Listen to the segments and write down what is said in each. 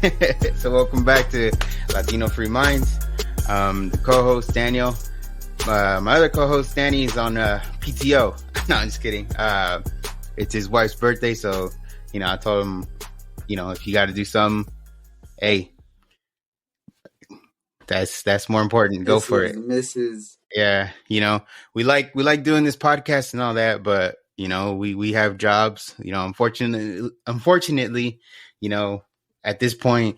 So welcome back to Latino Free Minds. The co-host Daniel. My other co-host Danny is on PTO. No, I'm just kidding. It's his wife's birthday, so I told him, if you got to do something, hey, that's more important. Go for it. Mrs. Yeah, we like doing this podcast and all that, but we have jobs. Unfortunately, at this point,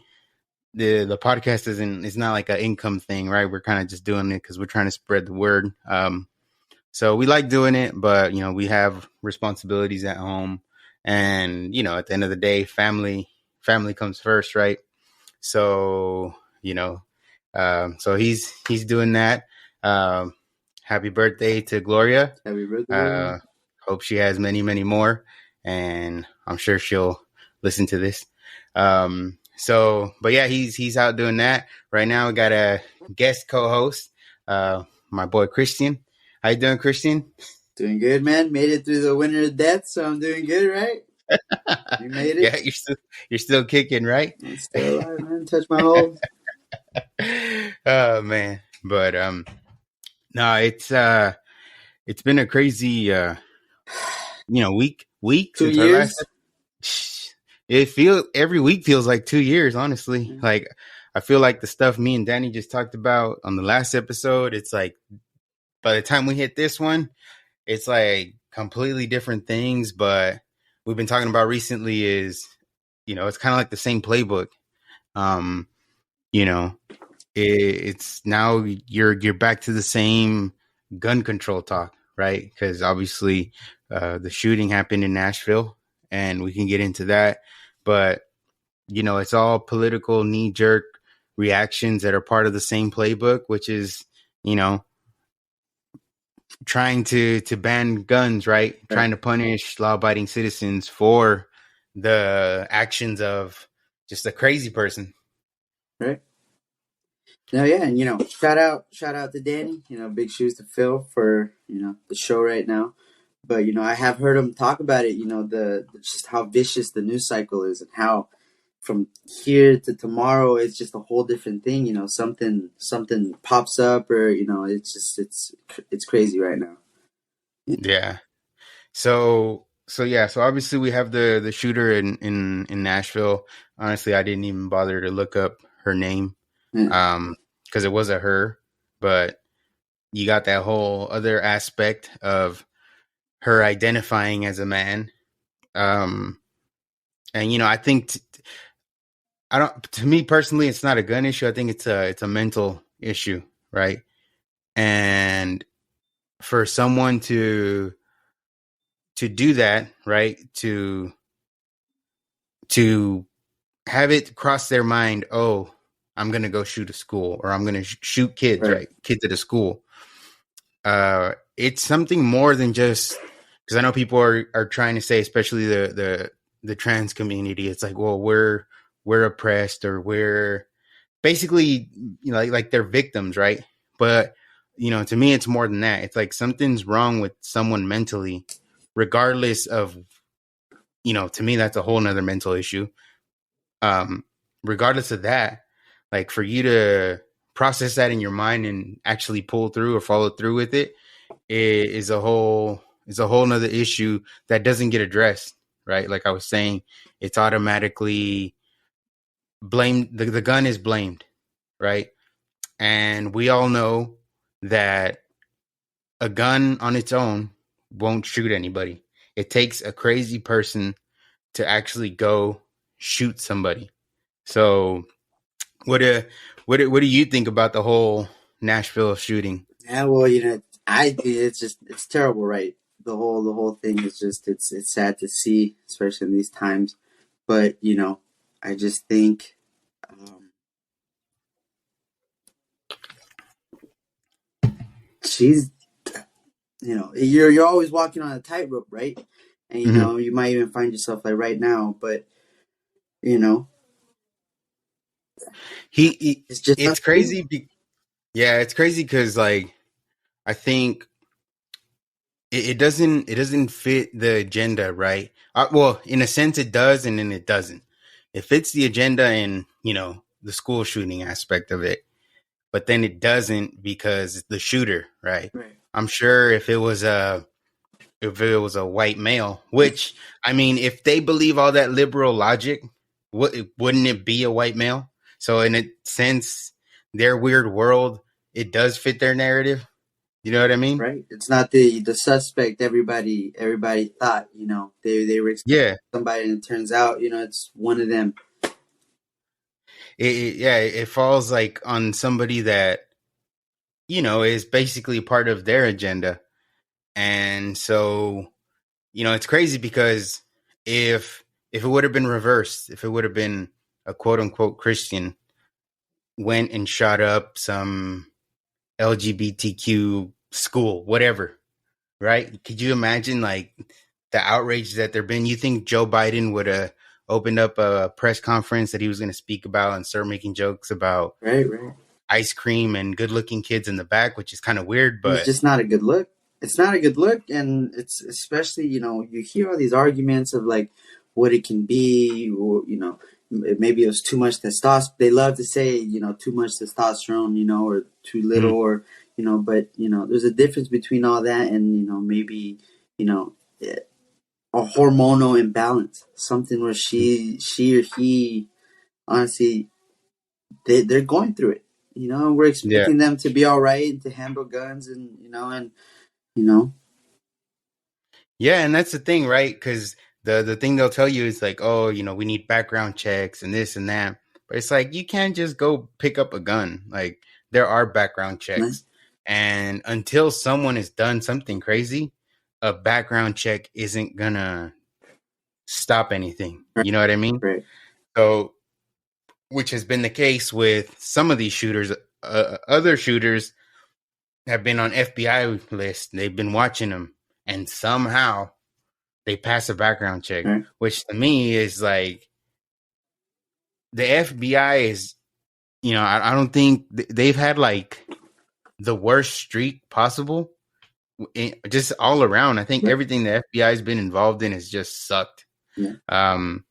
the podcast it's not like an income thing, right? We're kind of just doing it because we're trying to spread the word. So we like doing it, but we have responsibilities at home, and at the end of the day, family comes first, right? So so he's doing that. Happy birthday to Gloria. Happy birthday. Hope she has many, many more, and I'm sure she'll listen to this. But yeah, he's out doing that right now. We got a guest co-host, my boy Christian. How you doing, Christian? Doing good, man. Made it through the winter of death, so I'm doing good, right? You made it. Yeah, you're still kicking, right? I'm still alive, man. Touch my home. Oh man, but no, it's been a crazy week 2 since years. Every week feels like 2 years, honestly. Mm-hmm. Like I feel like the stuff me and Danny just talked about on the last episode, it's like by the time we hit this one, it's like completely different things. But we've been talking about recently is, it's kind of like the same playbook. It's now you're back to the same gun control talk, right? Because obviously the shooting happened in Nashville, and we can get into that. But it's all political knee-jerk reactions that are part of the same playbook, which is trying to ban guns, right? Trying to punish law-abiding citizens for the actions of just a crazy person. Right. No, yeah, and shout out to Danny. Big shoes to fill for the show right now. But I have heard him talk about it. The just how vicious the news cycle is, and how from here to tomorrow it's just a whole different thing. Something pops up, or it's crazy right now. Yeah. So obviously we have the shooter in Nashville. Honestly, I didn't even bother to look up her name. Because it wasn't her, but you got that whole other aspect of her identifying as a man. And I think to me personally, it's not a gun issue. I think it's a mental issue, right? And for someone to do that, right? To have it cross their mind, oh, I'm going to go shoot a school, or I'm going to shoot kids, right? Kids at a school. It's something more than just, because I know people are trying to say, especially the trans community, it's like, well, we're oppressed, or we're basically, like they're victims, right? But, to me, it's more than that. It's like something's wrong with someone mentally, regardless of, to me, that's a whole nother mental issue. Regardless of that, like for you to process that in your mind and actually pull through or follow through with it is a whole nother issue that doesn't get addressed, right? Like I was saying, it's automatically blamed. The gun is blamed, right? And we all know that a gun on its own won't shoot anybody. It takes a crazy person to actually go shoot somebody. So what do you think about the whole Nashville shooting? Yeah, well, it's terrible, right? The whole thing is just it's sad to see, especially in these times. But I just think she's you're always walking on a tightrope, right? And you might even find yourself like right now, but it's crazy. Yeah, it's crazy because like I think it doesn't fit the agenda, right? Well, in a sense it does, and then it doesn't. It fits the agenda, and the school shooting aspect of it, but then it doesn't because the shooter, right? Right. I'm sure if it was a white male, which I mean, if they believe all that liberal logic, wouldn't it be a white male? So in a sense, their weird world, it does fit their narrative. You know what I mean? Right. It's not the suspect everybody thought, they were expecting Yeah. somebody, and it turns out, it's one of them. It falls like on somebody that is basically part of their agenda. And so, it's crazy because if it would have been reversed, if it would have been a quote unquote Christian went and shot up some LGBTQ school, whatever, right? Could you imagine like the outrage that there've been? You think Joe Biden would have opened up a press conference that he was going to speak about and start making jokes about Right, right. ice cream and good looking kids in the back, which is kind of weird, It's but just not a good look. It's not a good look, and it's especially, you hear all these arguments of like what it can be, or maybe it was too much testosterone. They love to say, too much testosterone, or too little, mm, or but there's a difference between all that and maybe you know a hormonal imbalance, something where she or he, honestly, they're going through it. We're yeah. expecting them to be all right and to handle guns, and you know, Yeah, and that's the thing, right? Because the thing they'll tell you is like, oh, we need background checks and this and that. But it's like you can't just go pick up a gun. Like there are background right, checks, and until someone has done something crazy, a background check isn't gonna stop anything. You know what I mean? right, So, which has been the case with some of these shooters. Other shooters have been on FBI lists. They've been watching them, and somehow they pass a background check, right, which to me is like the FBI is, I don't think they've had like the worst streak possible, just all around. I think right, everything the FBI has been involved in has just sucked. yeah, Um,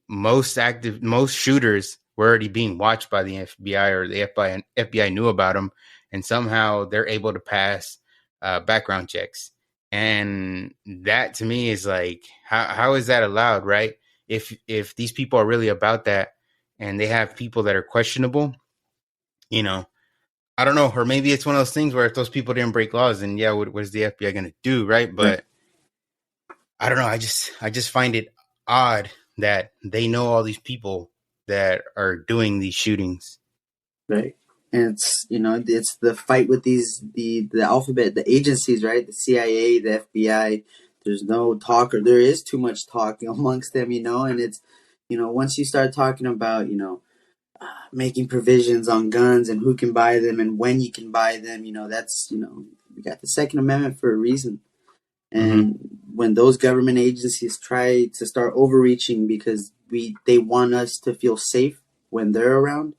most shooters were already being watched by the FBI, or the FBI knew about them, and somehow they're able to pass background checks. And that to me is like, how is that allowed, right? If these people are really about that, and they have people that are questionable, you know, I don't know, or maybe it's one of those things where if those people didn't break laws, then yeah, what is the FBI going to do, right? right, But I don't know. I just find it odd that they know all these people that are doing these shootings. right. And it's the fight with the alphabet, the agencies, right? The CIA, the FBI. There's no talk, or there is too much talk amongst them, and it's once you start talking about making provisions on guns and who can buy them and when you can buy them, that's we got the Second Amendment for a reason. Mm-hmm. And when those government agencies try to start overreaching because they want us to feel safe when they're around,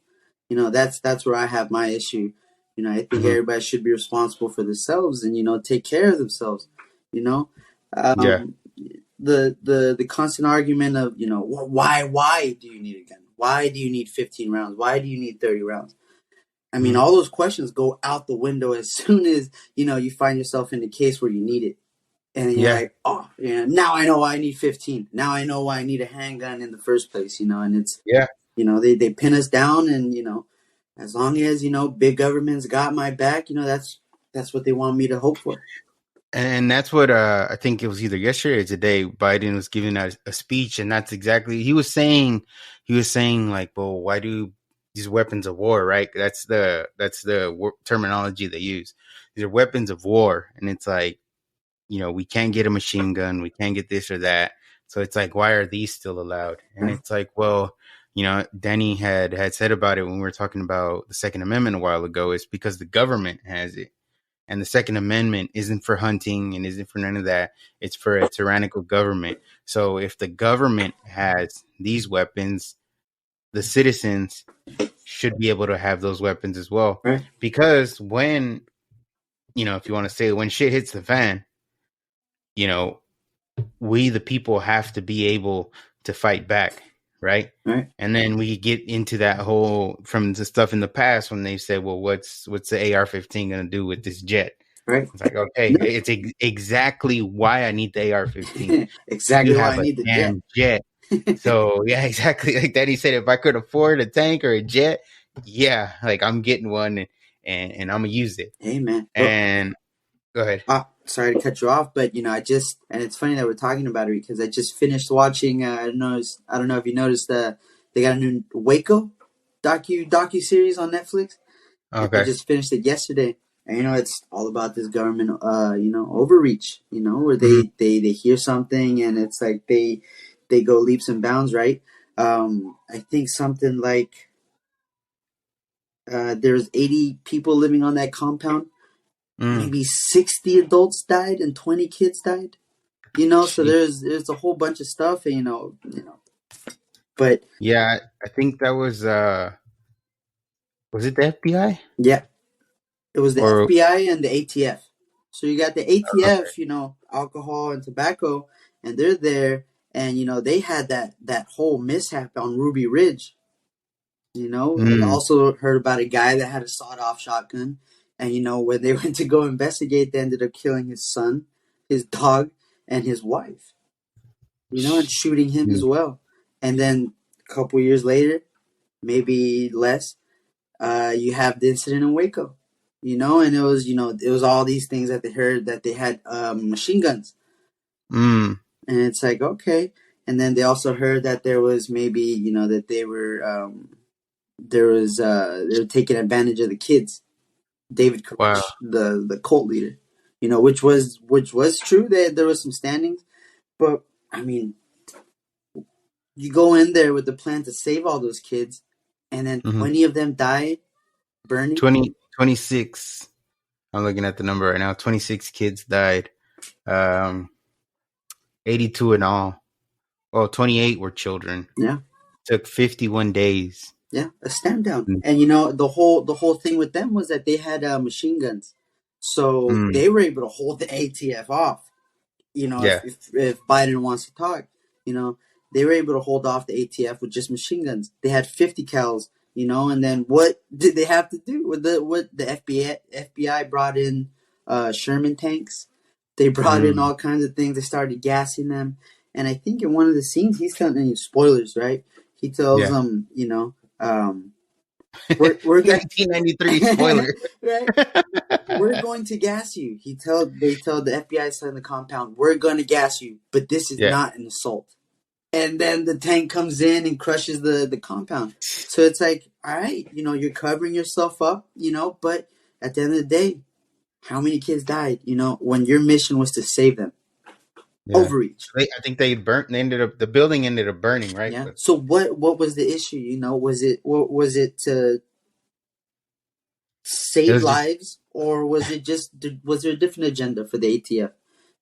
that's where I have my issue. I think Mm-hmm. everybody should be responsible for themselves and take care of themselves. You know, Yeah. um, the constant argument of why do you need a gun? Why do you need 15 rounds? Why do you need 30 rounds? I mean, Mm-hmm. all those questions go out the window as soon as you find yourself in a case where you need it. And then you're Yeah. like, oh, yeah, now I know why I need 15. Now I know why I need a handgun in the first place, and it's, Yeah. they pin us down, and, as long as, big government's got my back, that's what they want me to hope for. And that's what I think it was either yesterday or today. Biden was giving a speech, and that's exactly he was saying. He was saying like, "Well, why do these weapons of war?" Right? That's the terminology they use. These are weapons of war, and it's like, we can't get a machine gun, we can't get this or that. So it's like, why are these still allowed? And Right, it's like, well, Denny had said about it when we were talking about the Second Amendment a while ago. It's because the government has it. And the Second Amendment isn't for hunting and isn't for none of that. It's for a tyrannical government. So if the government has these weapons, the citizens should be able to have those weapons as well. right, Because when, if you want to say when shit hits the fan, you know, we the people have to be able to fight back, right? Right. And then we get into that whole from the stuff in the past when they said, "Well, what's the AR-15 going to do with this jet?" Right. It's like, okay, No. it's exactly why I need the AR-15. You Exactly why have I a need the jet. damn jet. So yeah, exactly like that. He said, if I could afford a tank or a jet, yeah, like I'm getting one and I'm gonna use it. Hey man, but And go ahead. sorry to cut you off, but I just, and it's funny that we're talking about it because I just finished watching. I don't know if you noticed they got a new Waco docu series on Netflix, and I Okay. just finished it yesterday. And it's all about this government, overreach. Where Hmm. they hear something and it's like they go leaps and bounds, right? I think something like there's 80 people living on that compound. Mm. Maybe 60 adults died and 20 kids died. So Gee. there's a whole bunch of stuff, and but Yeah, I think that was it the FBI yeah, it was the or FBI and the ATF. So you got the okay. ATF, alcohol and tobacco, and they're there, and they had that whole mishap on Ruby Ridge. I Mm. also heard about a guy that had a sawed-off shotgun, and when they went to go investigate, they ended up killing his son, his dog, and his wife. And shooting him as Shoot. well. And then a couple years later, maybe less, you have the incident in Waco. And it was all these things that they heard that they had machine guns, Mm. and it's like okay. And then they also heard that there was maybe that they were taking advantage of the kids. David Wow. Koresh, the cult leader, which was true that there was some standings, but I mean you go in there with the plan to save all those kids, and then Mm-hmm. 20 of them die burning. 26. I'm looking at the number right now. 26 kids died. Um, 82 in all. Well, 28 were children. Yeah, Took 51 days. yeah, a stand down. Mm. And the whole thing with them was that they had machine guns, so Mm. they were able to hold the ATF off. If, Yeah. if Biden wants to talk, they were able to hold off the ATF with just machine guns. They had 50 cals, and then what did they have to do with the FBI brought in Sherman tanks. They brought in Mm. all kinds of things. They started gassing them, and I think in one of the scenes he's telling you spoilers, right? He tells Yeah. them, we're gonna 1993 spoiler. right. We're going to gas you. They tell the FBI side in the compound, we're going to gas you, but this is Yeah. not an assault. And then the tank comes in and crushes the compound. So it's like, all right, you're covering yourself up, but at the end of the day, how many kids died, when your mission was to save them? Yeah. Overreach. I think they burnt. They ended up. The building ended up burning, right? Yeah. But So what was the issue? Was it to it save was just. lives, or was there a different agenda for the ATF?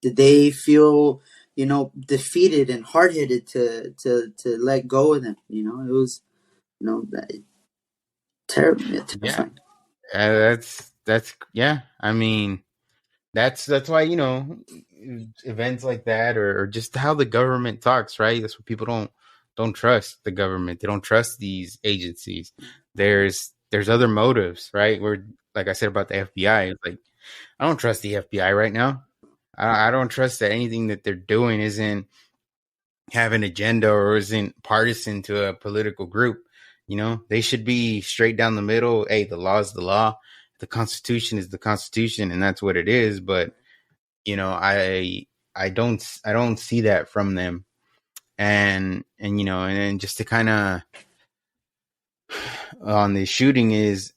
Did they feel defeated and hard headed to let go of them? It was terrible, yeah, Yeah. terrifying. That's. Yeah. I mean, that's why events like that or just how the government talks, right? That's what people don't trust the government. They don't trust these agencies. There's other motives, right? Where like I said about the FBI, it's like I don't trust the FBI right now. I don't trust that anything that they're doing isn't have an agenda or isn't partisan to a political group. They should be straight down the middle. Hey, the law is the law. The Constitution is the Constitution, and that's what it is. But I don't see that from them. And then just to kind of on the shooting is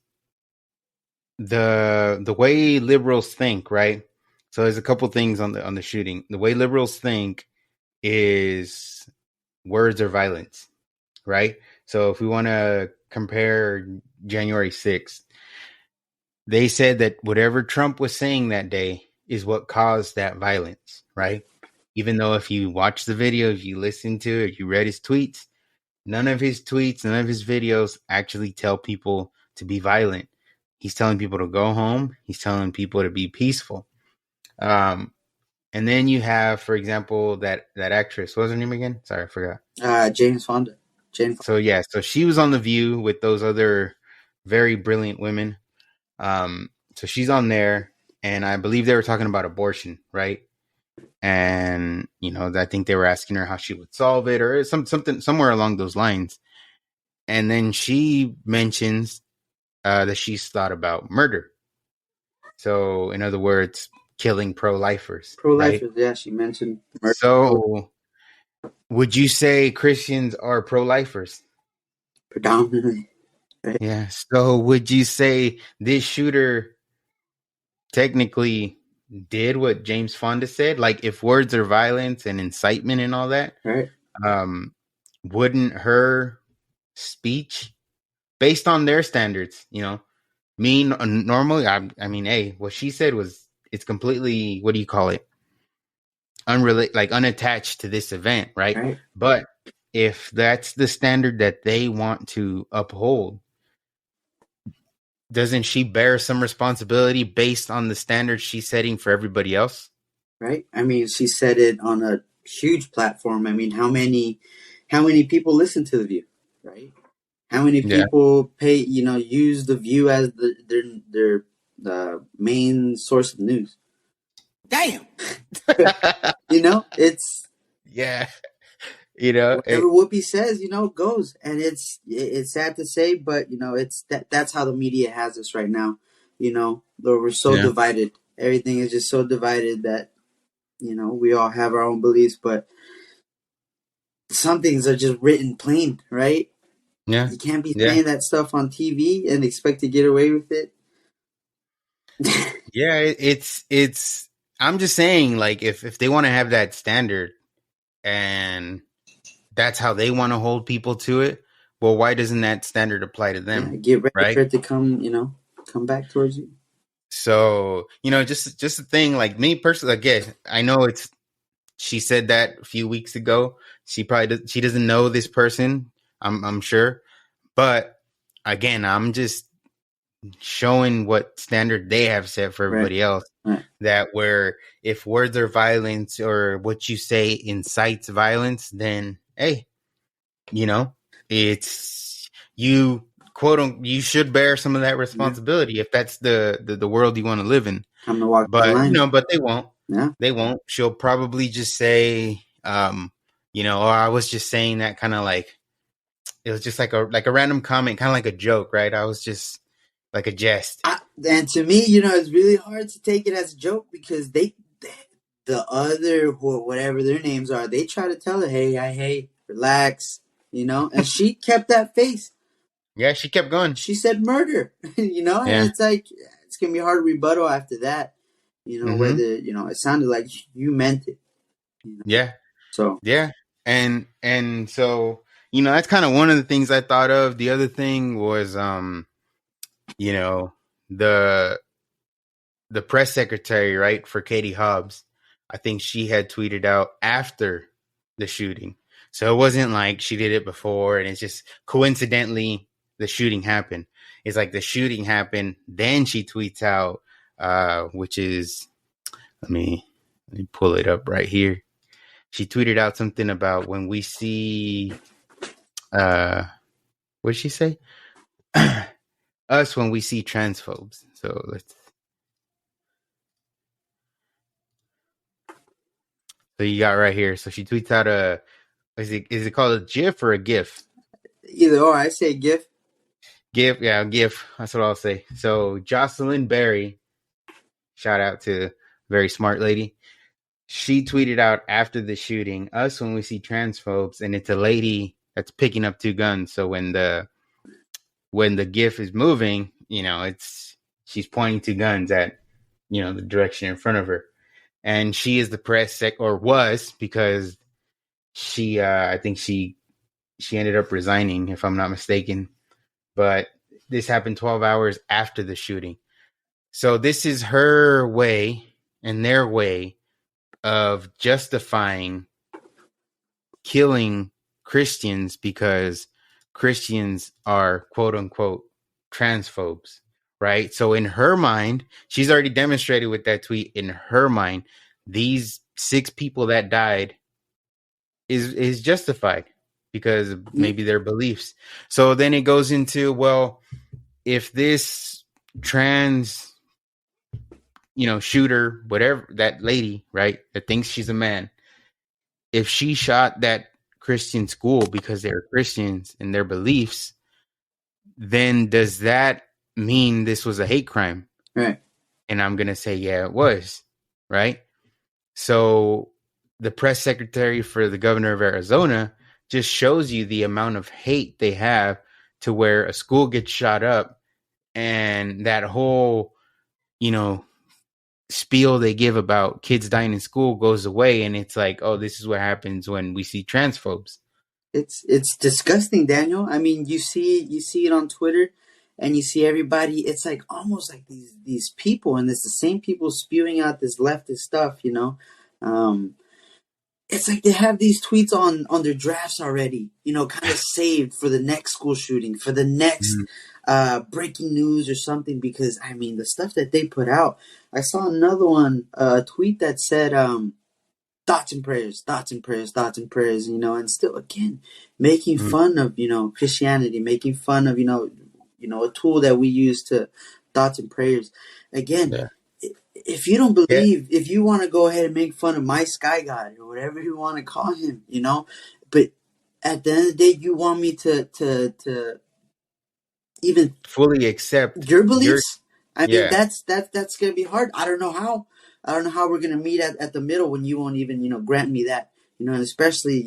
the way liberals think, right? So there's a couple things on the shooting. The way liberals think is words are violence, right? So if we want to compare January 6th, they said that whatever Trump was saying that day is what caused that violence, right? Even though if you watch the video, if you listen to it, you read his tweets, none of his tweets, none of his videos actually tell people to be violent. He's telling people to go home. He's telling people to be peaceful. Um, and then you have, for example, that actress. What was her name again? Sorry, I forgot. James Fonda. So yeah, so she was on The View with those other very brilliant women. So she's on there, and I believe they were talking about abortion, right? And I think they were asking her how she would solve it, or something somewhere along those lines. And then she mentions that she's thought about murder. So, in other words, killing pro-lifers, right? Pro-lifers, yeah, she mentioned murder. So, would you say Christians are pro-lifers? Predominantly, right? Yeah. So, would you say this shooter technically did what James Fonda said? Like, if words are violence and incitement and all that, Right. um, wouldn't her speech, based on their standards, mean normally? I mean, hey, what she said was it's completely, what do you call it? Unrelated, like unattached to this event, right? Right. But if that's the standard that they want to uphold, doesn't she bear some responsibility based on the standards she's setting for everybody else? Right. I mean, she said it on a huge platform. I mean, how many people listen to The View, right? How many Yeah. people use The View as their main source of news? Damn. It's Yeah. whatever Whoopi says, goes, and it's sad to say, but it's that's how the media has us right now. We're so divided. Everything is just so divided that we all have our own beliefs, but some things are just written plain, right? Yeah. You can't be saying that stuff on TV and expect to get away with it. Yeah, it's I'm just saying, like, if they want to have that standard and that's how they want to hold people to it, well, why doesn't that standard apply to them? Yeah, get ready right? for it to come back towards you. So, just the thing, like me personally, again, I know she said that a few weeks ago. She doesn't know this person, I'm sure. But again, I'm just showing what standard they have set for everybody else. Right. That where if words are violence or what you say incites violence, then hey, it's you you should bear some of that responsibility if that's the world you want to live in. Time to walk the But line. but they won't. Yeah. They won't. She'll probably just say, oh, I was just saying that, kind of like it was just like a random comment, kind of like a joke, right? I was just like a jest. And to me, it's really hard to take it as a joke because the other, whatever their names are, they try to tell her, hey, relax, and she kept that face. Yeah, she kept going. She said murder, and it's like, it's going to be hard to rebuttal after that, whether, it sounded like you meant it. Yeah. So. Yeah. And so, that's kind of one of the things I thought of. The other thing was, the press secretary, right, for Katie Hobbs, I think she had tweeted out after the shooting. So it wasn't like she did it before and it's just coincidentally the shooting happened. It's like the shooting happened, then she tweets out, which is, let me pull it up right here. She tweeted out something about when we see, what did she say? Us when we see transphobes. So let's. So you got right here. So she tweets out is it called a GIF or a GIF? Either or, I say GIF. GIF, yeah, GIF. That's what I'll say. So Jocelyn Berry, shout out to very smart lady. She tweeted out after the shooting, us when we see transphobes, and it's a lady that's picking up two guns. So when the GIF is moving, she's pointing two guns at, the direction in front of her. And she is the press sec, or was, because she, I think she ended up resigning, if I'm not mistaken. But this happened 12 hours after the shooting. So this is her way and their way of justifying killing Christians because Christians are quote unquote transphobes, right? So in her mind, she's already demonstrated with that tweet, in her mind, these 6 people that died is justified. because of Yeah. maybe their beliefs. So then it goes into, well, if this trans, shooter, whatever, that lady, right, that thinks she's a man, if she shot that Christian school because they're Christians and their beliefs, then does that mean this was a hate crime? Right. And I'm going to say, yeah, it was, right? So the press secretary for the governor of Arizona just shows you the amount of hate they have, to where a school gets shot up, and that whole, you know, spiel they give about kids dying in school goes away, and it's like, oh, this is what happens when we see transphobes. It's disgusting, Daniel. I mean, you see it on Twitter, and you see everybody. It's like almost like these people, and it's the same people spewing out this leftist stuff. Um, it's like they have these tweets on their drafts already. Kind of saved for the next school shooting, for the next Mhm. breaking news or something. Because I mean, the stuff that they put out. I saw another one, a tweet that said, thoughts and prayers, thoughts and prayers, thoughts and prayers, and still again making Mhm. fun of Christianity, making fun of a tool that we use to thoughts and prayers. Again, Yeah. if you don't Yeah. believe, if you want to go ahead and make fun of my sky god or whatever you want to call him, but at the end of the day, you want me to even Fully accept your your, beliefs. I mean, yeah. that's gonna be hard. I don't know how. I don't know how we're gonna meet at the middle when you won't even grant me that. And especially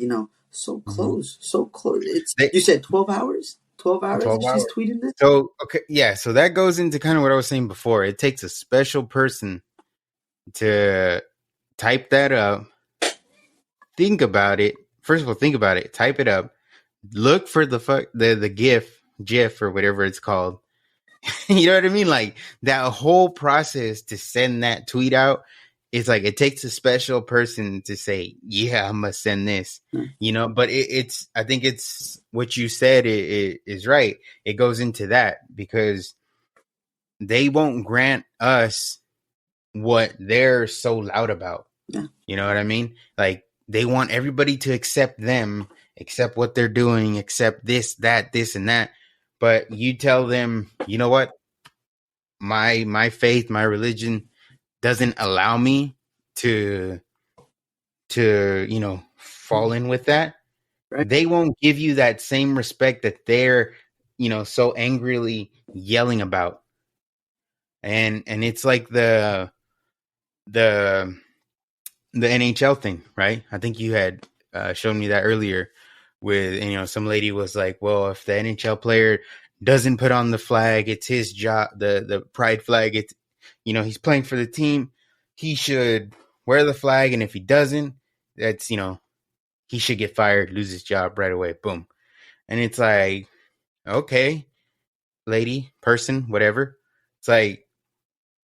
so Mhm. close, so close. It's They, you said 12 hours. 12 hours, and 12 she's hours. tweeting this. So, okay, yeah, so that goes into kind of what I was saying before. It takes a special person to type that up, think about it. First of all, think about it, type it up, look for the GIF or whatever it's called. You know what I mean? Like that whole process to send that tweet out, it's like it takes a special person to say, "Yeah, I must send this." But it's, I think it's what you said it is right. It goes into that because they won't grant us what they're so loud about. Yeah, You know what I mean? Like they want everybody to accept them, accept what they're doing, accept this, that, this, and that. But you tell them, you know what? My faith, my religion doesn't allow me to fall in with that. right. They won't give you that same respect that they're so angrily yelling about. And it's like the the NHL thing, right? I think you had shown me that earlier with, some lady was like, well, if the NHL player doesn't put on the flag, it's his job, the pride flag, it's, he's playing for the team, he should wear the flag. And if he doesn't, that's, he should get fired, lose his job right away. Boom. And it's like, okay, lady, person, whatever. It's like,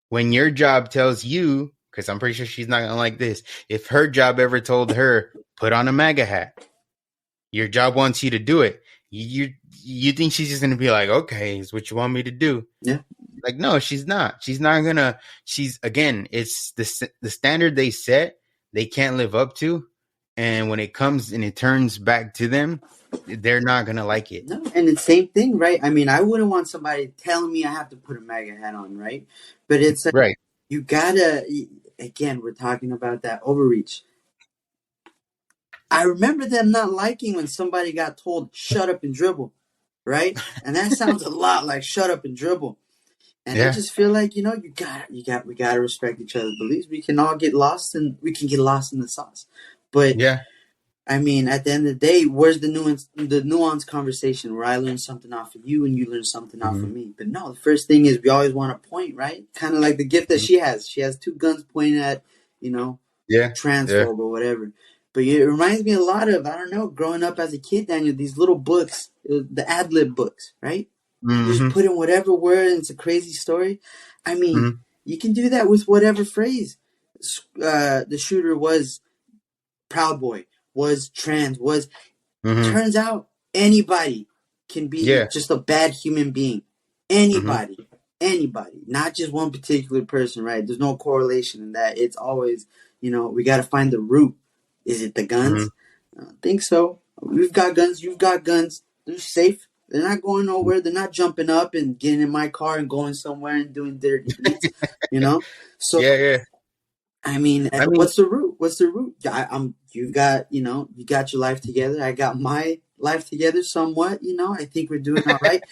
when your job tells you, because I'm pretty sure she's not gonna like this, if her job ever told her put on a MAGA hat, your job wants you to do it. You think she's just gonna be like, okay, is what you want me to do? Yeah, Like, no, she's not. She's not gonna. She's, again, it's the standard they set. They can't live up to, and when it comes and it turns back to them, they're not gonna like it. no, and it's the same thing, right? I mean, I wouldn't want somebody telling me I have to put a MAGA hat on, right? But it's like Right. you gotta. Again, we're talking about that overreach. I remember them not liking when somebody got told shut up and dribble, right? And that sounds a lot like shut up and dribble. And I Yeah. just feel like we gotta respect each other's beliefs. We can all get lost, and we can get lost in the sauce. But Yeah. I mean, at the end of the day, where's the nuance conversation where I learn something off of you and you learn something off of Mhm. me? But no, the first thing is we always want to point, right? Kind of like the gift that Mhm. she has. She has two guns pointing at, you know, Yeah. Yeah. transphobe or whatever. But it reminds me a lot of, I don't know, growing up as a kid, Daniel, these little books, the ad lib books, right? You just Hmm. put in whatever word and it's a crazy story. I mean, Hmm. you can do that with whatever phrase. The shooter was Proud Boy, was trans, was. Hmm. Turns out anybody can be Yeah. just a bad human being. Hmm. Anybody. Anybody. Not just one particular person, right? There's no correlation in that. It's always, we got to find the root. Is it the Hmm. guns? I don't think so. We've got guns. You've got guns. They're safe. They're not going nowhere. They're not jumping up and getting in my car and going somewhere and doing dirty deeds. You know. So Yeah, yeah. I mean, I mean, what's the root? What's the root? I'm. You got. You got your life together. I got my life together somewhat. I think we're doing all right.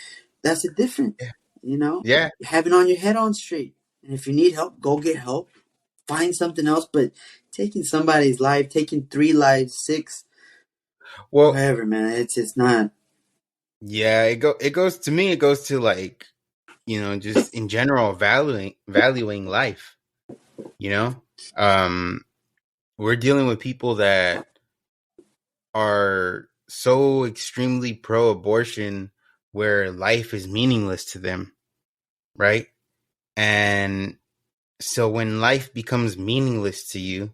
That's the difference. You know, yeah. having on your head on straight. And if you need help, go get help. Find something else. But taking somebody's life, taking 3 lives, six, Well, whatever, man. It's not. yeah. It goes to me. It goes to like, just in general valuing life. You know, um, we're dealing with people that are so extremely pro-abortion, where life is meaningless to them, right? And so when life becomes meaningless to you,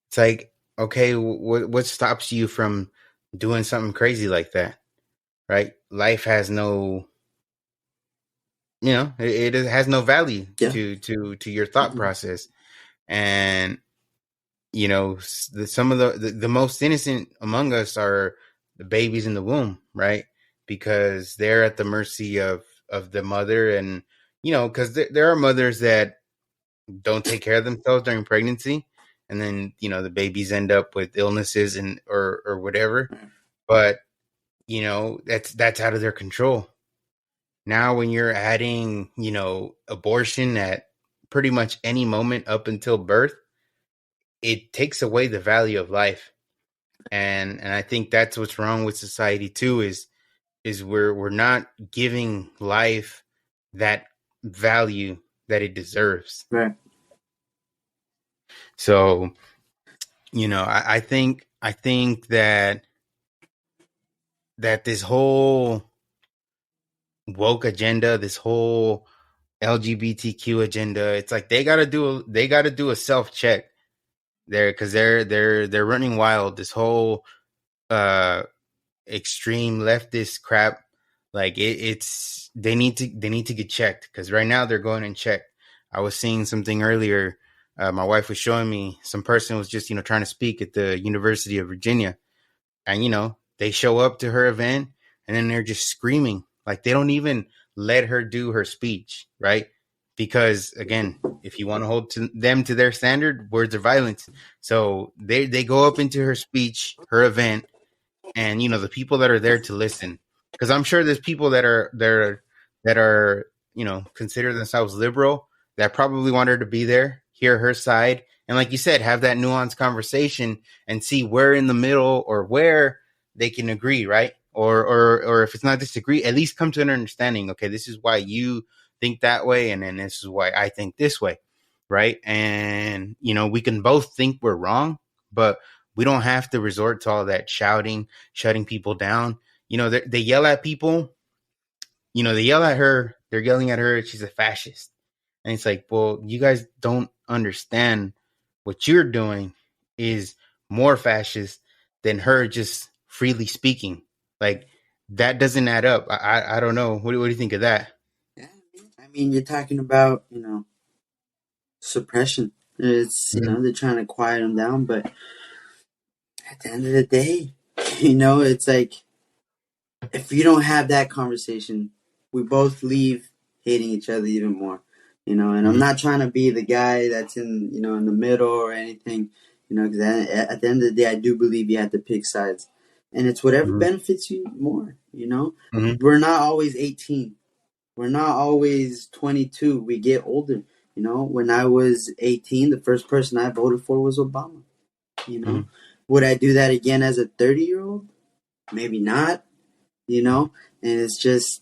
it's like, okay, what stops you from doing something crazy like that, right? Life has no, it has no value Yeah. to your thought Mm-hmm. process. And some of the most innocent among us are the babies in the womb, right? Because they're at the mercy of the mother. And because there are mothers that don't take care of themselves during pregnancy, and then the babies end up with illnesses and or whatever. But that's out of their control. Now when you're adding abortion at pretty much any moment up until birth, it takes away the value of life. And I think that's what's wrong with society too, is we're not giving life that value that it deserves. Right. So I think that this whole woke agenda, this whole LGBTQ agenda, it's like they got to do a self check there, because they're running wild. This whole uh extreme leftist crap, like it's they need to get checked, because right now they're going in check. I was seeing something earlier. My wife was showing me some person was just trying to speak at the University of Virginia, and they show up to her event, and then they're just screaming, like they don't even let her do her speech, right? Because again, if you want to hold them to their standard, words are violence. So they go up into her speech, her event, and the people that are there to listen, because I'm sure there's people that are consider themselves liberal, that probably want her to be there, hear her side, and like you said, have that nuanced conversation and see where in the middle, or where they can agree, right? Or if it's not disagree, at least come to an understanding. Okay, this is why you think that way, and then this is why I think this way, right? And we can both think we're wrong, but we don't have to resort to all that shouting, shutting people down. They yell at people. They yell at her. They're yelling at her. She's a fascist. And it's like, well, you guys don't understand what you're doing is more fascist than her just freely speaking. Like, that doesn't add up. I don't know. What do you think of that? Yeah. I mean, you're talking about suppression. It's Mm-hmm. they're trying to quiet them down, but at the end of the day, it's like if you don't have that conversation, we both leave hating each other even more. And I'm Mm-hmm. not trying to be the guy that's in the middle or anything. Because at the end of the day, I do believe you have to pick sides, and it's whatever Mm-hmm. benefits you more. Mm-hmm. We're not always 18. We're not always 22. We get older. When I was 18, the first person I voted for was Obama. You Mm-hmm. know, would I do that again as a 30-year-old? Maybe not. You know, and it's just,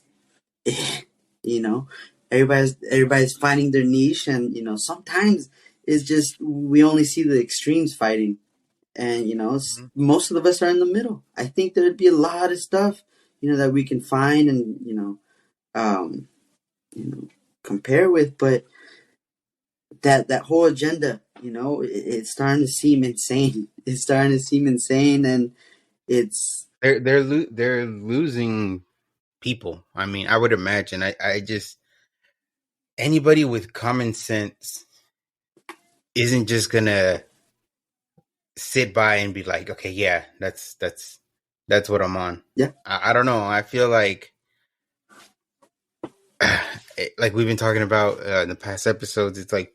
you know, everybody's finding their niche, and sometimes it's just we only see the extremes fighting, and Mm-hmm. most of us are in the middle. I think there'd be a lot of stuff that we can find and um, you know compare with, but that whole agenda, it's starting to seem insane. It's starting to seem insane, and it's They're losing people. I mean, I would imagine. I just anybody with common sense isn't just gonna sit by and be like, okay, yeah, that's That's what I'm on. Yeah. I don't know. I feel like like we've been talking about in the past episodes. It's like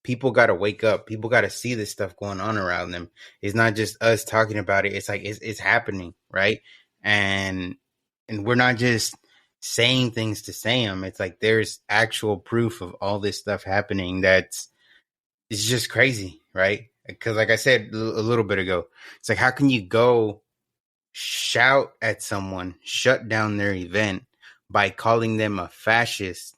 people got to wake up. People got to see this stuff going on around them. It's not just us talking about it. It's like it's happening, right? And we're not just saying things to say them. It's like there's actual proof of all this stuff happening. That's it's just crazy, right? Because like I said a little bit ago, it's like how can you go shout at someone, shut down their event by calling them a fascist,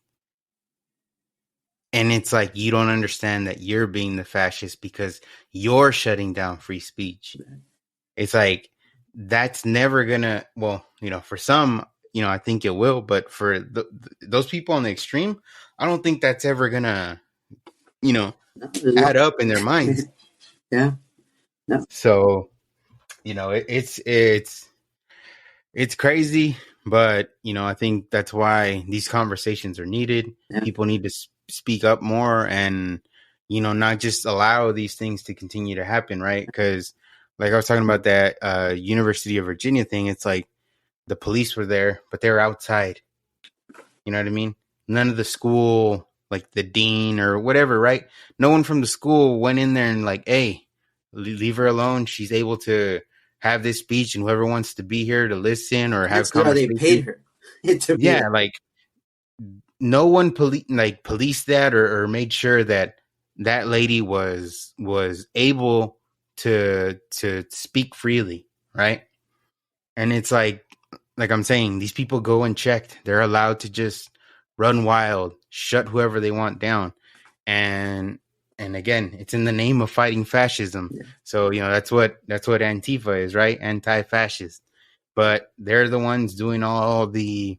and it's like you don't understand that you're being the fascist because you're shutting down free speech. It's like that's never gonna. Well, for some, I think it will, but for those people on the extreme, I don't think that's ever gonna, you know, No, add up in their minds. yeah. No. So, it's crazy, but I think that's why these conversations are needed. Yeah. People need to speak up more, and not just allow these things to continue to happen, right? Because like I was talking about that University of Virginia thing, it's like the police were there, but they were outside. You know what I mean? None of the school, like the dean or whatever, right? No one from the school went in there and like, hey, leave her alone. She's able to have this speech, and whoever wants to be here to listen or have Chances are they paid conversation. her to be Yeah, there. like no one policed that or made sure that that lady was able to speak freely, right? And it's like I'm saying, these people go unchecked. They're allowed to just run wild, shut whoever they want down. And again, it's in the name of fighting fascism. Yeah. So, that's what Antifa is, right? Anti-fascist. But they're the ones doing all the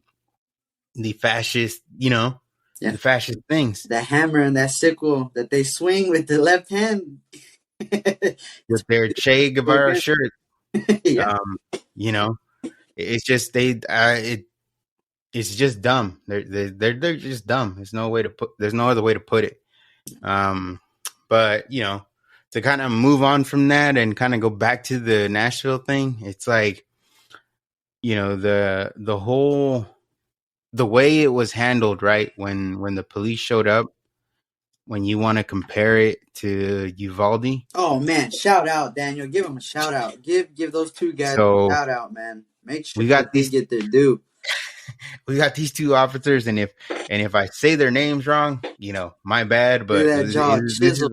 fascist, Yeah. the fascist things The hammer and that sickle that they swing with the left hand. It's with their Che Guevara again. shirt. Yeah. Um, you know, it's just it's just dumb. They're just dumb. There's no other way to put it. But to kind of move on from that and kind of go back to the Nashville thing, it's like the way it was handled, right? When the police showed up, when you want to compare it to Uvalde. Oh man, shout out Daniel. Give them a shout out. Give those two guys a So shout out, man. Make sure we that got they these get their due. we got these two officers, and if I say their names wrong, my bad. Look But at that jaw chisel.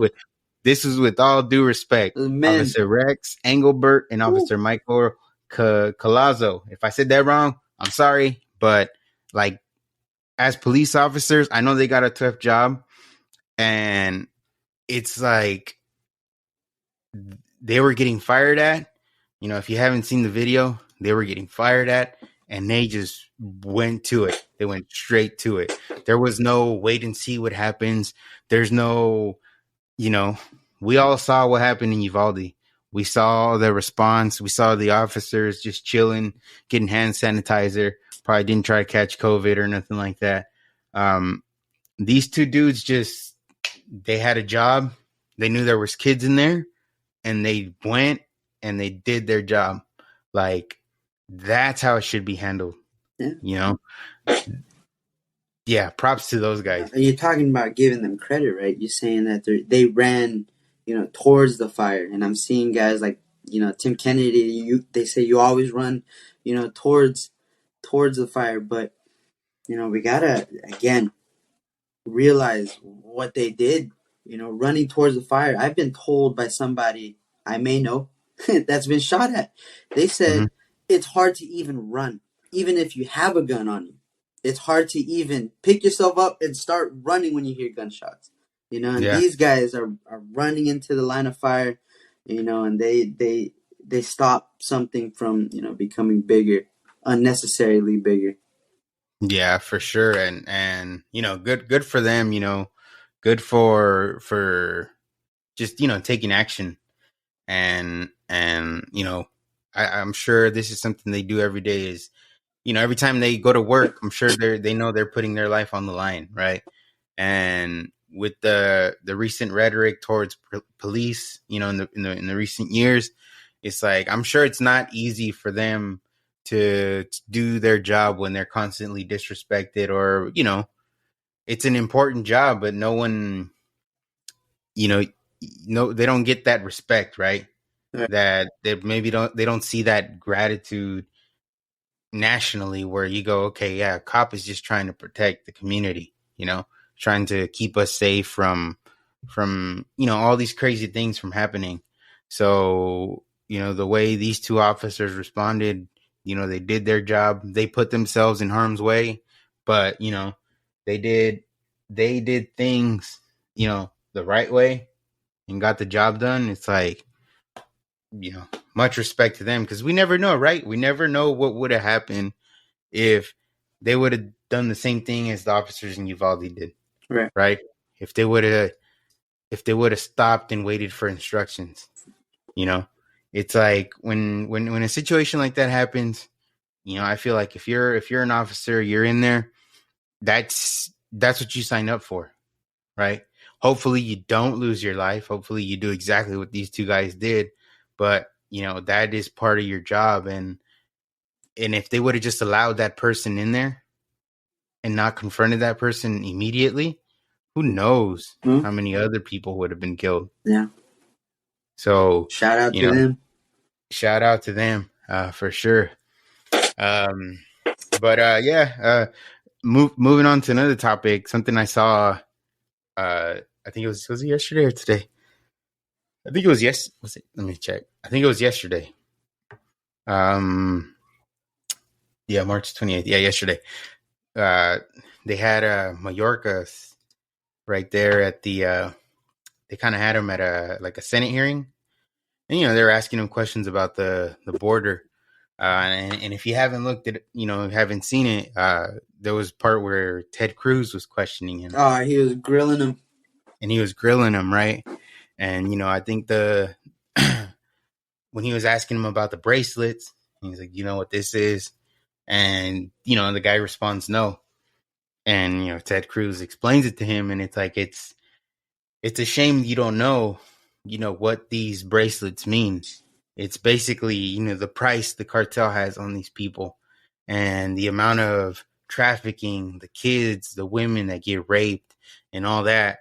this is with all due respect, The men. Officer Rex Engelbert and Woo. Officer Michael Colazo. If I said that wrong, I'm sorry. But like as police officers, I know they got a tough job, and it's like they were getting fired at. If you haven't seen the video, they were getting fired at, and they just went to it. They went straight to it. There was no wait and see what happens. There's no, we all saw what happened in Uvalde. We saw the response. We saw the officers just chilling, getting hand sanitizer. Probably didn't try to catch COVID or nothing like that. These two dudes they had a job. They knew there was kids in there, and they went and they did their job. Like that's how it should be handled. Yeah. Yeah, props to those guys. You're talking about giving them credit, right? You're saying that they ran, towards the fire, and I'm seeing guys like Tim Kennedy. They say you always run, towards the fire, but we gotta again realize what they did. Running towards the fire. I've been told by somebody I may know that's been shot at. They said Mm-hmm. it's hard to even run, even if you have a gun on you. It's hard to even pick yourself up and start running when you hear gunshots. And Yeah. these guys are running into the line of fire, and they stop something from becoming bigger, unnecessarily bigger. Yeah, for sure. And good for them, good for just, taking action. And I'm sure this is something they do every day is, every time they go to work, I'm sure they know they're putting their life on the line, right? And with the recent rhetoric towards police, in the recent years, it's like, I'm sure it's not easy for them to do their job when they're constantly disrespected, or, it's an important job, but no one, you know, no, they don't get that respect, right? Right. That they don't see that gratitude nationally, where you go, okay, yeah, a cop is just trying to protect the community, trying to keep us safe from all these crazy things from happening. So, the way these two officers responded, they did their job. They put themselves in harm's way, but they did they did things, the right way, and got the job done. It's like, much respect to them, because we never know, right? We never know what would have happened if they would have done the same thing as the officers in Uvalde did, Right. right? If they would have stopped and waited for instructions, you know, it's like when a situation like that happens, I feel like if you're an officer, you're in there. That's what you sign up for, right? Hopefully you don't lose your life. Hopefully you do exactly what these two guys did, but that is part of your job. And if they would have just allowed that person in there and not confronted that person immediately, who knows Well, how many other people would have been killed. yeah. So, Shout out you to know, them. shout out to them, for sure. Um, but yeah, moving on to another topic, something I saw. I think was it yesterday or today? I think it was Was it? Let me check. I think it was yesterday. Um, yeah, March 28th. Yeah, yesterday. Uh, they had Mallorca right there at the. They kind of had him at a Senate hearing, and they were asking him questions about the border. And if you haven't looked at, haven't seen it, there was part where Ted Cruz was questioning him, Oh, he was grilling them. and he was grilling him, right? And I think the when he was asking him about the bracelets, he's like, "You know what this is?" And the guy responds, "No." And Ted Cruz explains it to him, and it's like, it's a shame you don't know, what these bracelets mean. It's basically, the price the cartel has on these people, and the amount of trafficking, the kids, the women that get raped, and all that.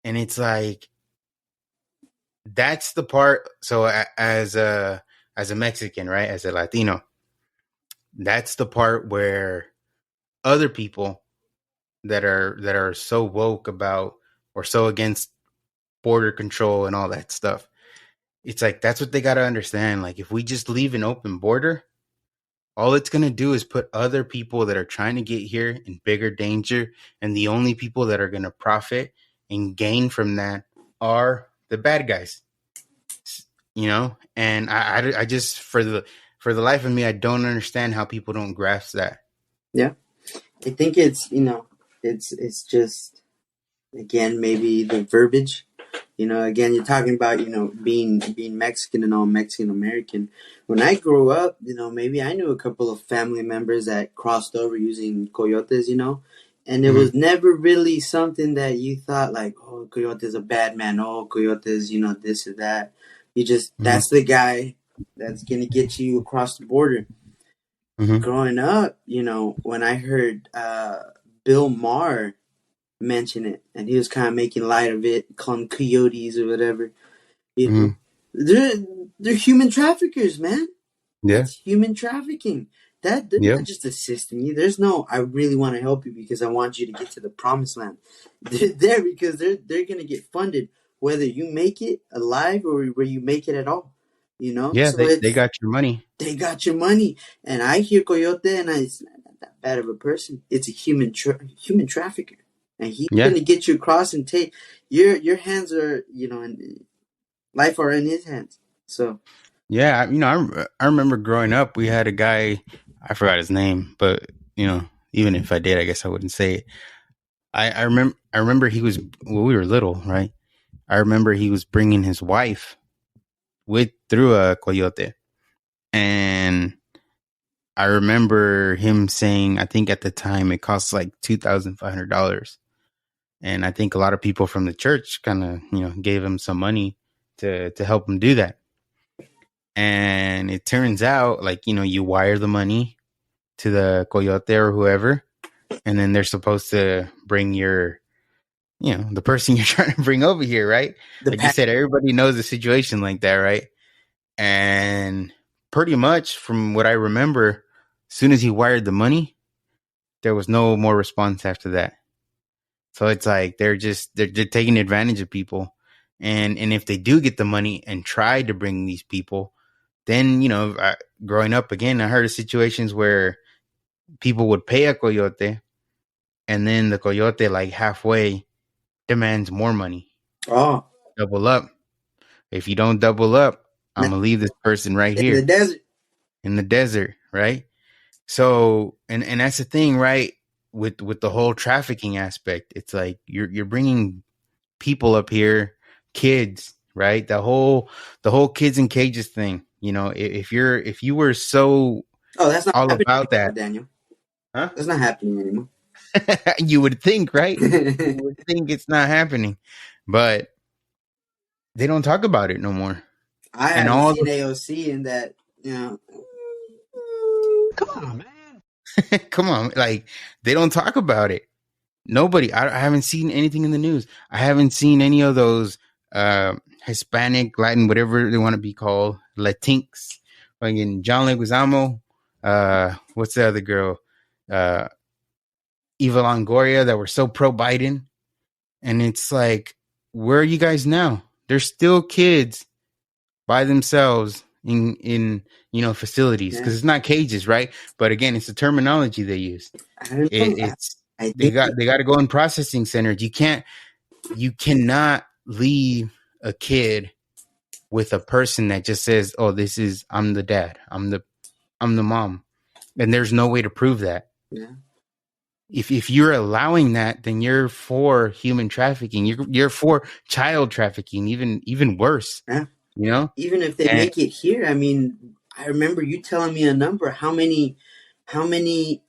And it's like, that's the part. So as a Mexican, right, as a Latino, that's the part where other people that are so woke about, or so against border control and all that stuff, it's like, that's what they got to understand. Like, if we just leave an open border, all it's going to do is put other people that are trying to get here in bigger danger. And the only people that are going to profit and gain from that are the bad guys, And I just, for the life of me, I don't understand how people don't grasp that. Yeah. I think it's, it's just, again, maybe the verbiage. Again, you're talking about, being Mexican and all Mexican American. When I grew up, maybe I knew a couple of family members that crossed over using coyotes, and it Mm-hmm, was never really something that you thought like, oh, coyote's a bad man. Oh, coyote's, this or that. mm-hmm, That's the guy that's going to get you across the border. mm-hmm, Growing up, when I heard Bill Maher mention it, and he was kind of making light of it, calling them coyotes or whatever. You mm-hmm. know, they're they're human traffickers, man. Yeah. That's human trafficking. That they're Yep. not just assisting you. There's no, I really want to help you because I want you to get to the promised land. They're there because they're gonna get funded whether you make it alive or where you make it at all. Yeah. So They it's got your money. they got your money, and I hear coyote, and it's not that bad of a person. It's a human trafficker, and he's Yeah. gonna get you across and take your hands are and life are in his hands. So Yeah. I remember growing up, we had a guy, I forgot his name, but, even if I did, I guess I wouldn't say it. I remember he was, well, we were little, right? I remember he was bringing his wife through a coyote. And I remember him saying, I think at the time it cost like $2,500. And I think a lot of people from the church kind of, gave him some money to help him do that. And it turns out, like, you wire the money to the coyote or whoever, and then they're supposed to bring the person you're trying to bring over here, right? The Like you pack. said, everybody knows a situation like that, right? And pretty much from what I remember, as soon as he wired the money, there was no more response after that. So it's like they're taking advantage of people. And if they do get the money and try to bring these people, then, growing up again, I heard of situations where people would pay a coyote, and then the coyote, like halfway, demands more money. Oh, Double up. If you don't double up, now I'm gonna leave this person right in the here desert. in the desert, right? So, and that's the thing, right? With the whole trafficking aspect, it's like you're bringing people up here, kids, right? The whole kids in cages thing. If you were so Oh, that's not all happening about anymore, that, Daniel. huh? That's not happening anymore. You would think, right? You would think it's not happening, but they don't talk about it no more. I And haven't all seen AOC in that. You know, Come on, man. come on, like they don't talk about it. Nobody. I haven't seen anything in the news. I haven't seen any of those Hispanic, Latin, whatever they want to be called, Latinx. Fucking John Leguizamo. What's the other girl? Uh, Eva Longoria, that were so pro Biden. And it's like, where are you guys now? They're still kids by themselves in facilities, yeah, because it's not cages, right? But again, it's the terminology they use. I don't know. It's I they think got to go in processing centers. You cannot leave a kid with a person that just says, "Oh, I'm the dad, I'm the mom," and there's no way to prove that. yeah, If you're allowing that, then you're for human trafficking. You're for child trafficking, even worse. yeah. You know, Even if they and make it here, I mean, I remember you telling me a number. How many, how many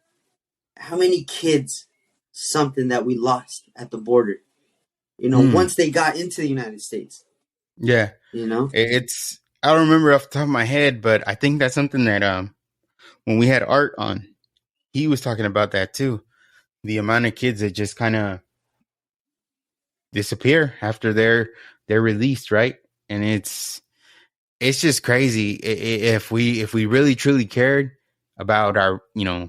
kids? Something that we lost at the border. You know, mm, once they got into the United States. yeah, You know, it's I don't remember off the top of my head, but I think that's something that when we had Art on, he was talking about that too. The amount of kids that just kind of disappear after they're released, right? And it's just crazy. If we really truly cared about our,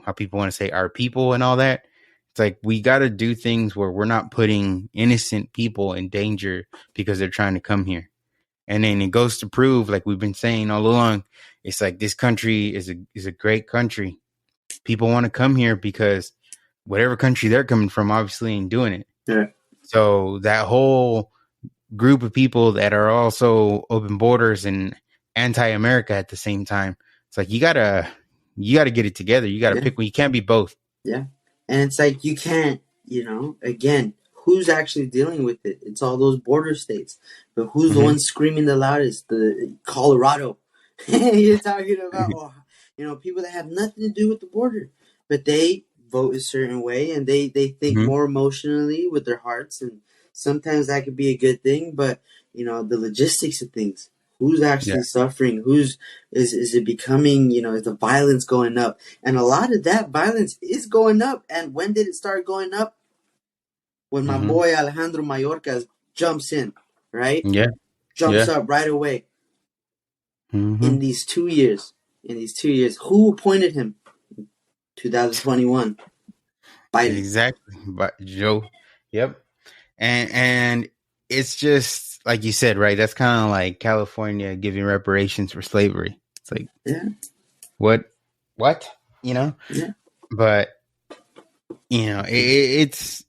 how people want to say our people and all that, it's like we got to do things where we're not putting innocent people in danger because they're trying to come here. And then it goes to prove, like we've been saying all along, it's like this country is a great country. People want to come here because whatever country they're coming from obviously ain't doing it. yeah, So that whole group of people that are also open borders and anti-America at the same time, it's like you gotta get it together. You gotta yeah, pick one. You can't be both. yeah. And it's like you can't. You know, again, who's actually dealing with it? It's all those border states. But who's the Mm-hmm. one screaming the loudest? The Colorado. You're talking about, oh, people that have nothing to do with the border, but they vote a certain way and they think Mm-hmm. more emotionally with their hearts, and sometimes that could be a good thing. But the logistics of things, who's Yeah. actually suffering, is it becoming, is the violence going up? And a lot of that violence is going up. And when did it start going up? When my Mm-hmm. boy Alejandro Mayorkas jumps in, right? Yeah. Jumps Yeah. up right away. Mm-hmm. In these 2 years, who appointed him? 2021, Biden. Exactly. But Joe. Yep. And it's just like you said, right? That's kind of like California giving reparations for slavery. It's like Yeah, what, what, yeah, but it's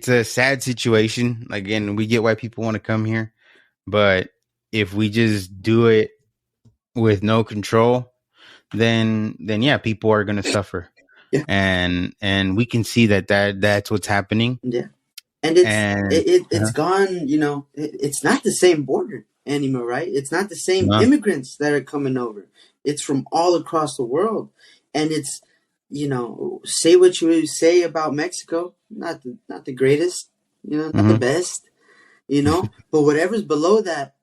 a sad situation. Again, we get why people want to come here, but if we just do it with no control, then yeah, people are going to suffer. yeah, And we can see that's what's happening. yeah. And it's And it, it it's gone. It's not the same border anymore, right? It's not the same no. immigrants that are coming over. It's from all across the world, and it's say what you say about Mexico, not the greatest, not the Mm-hmm. best, but whatever's below that,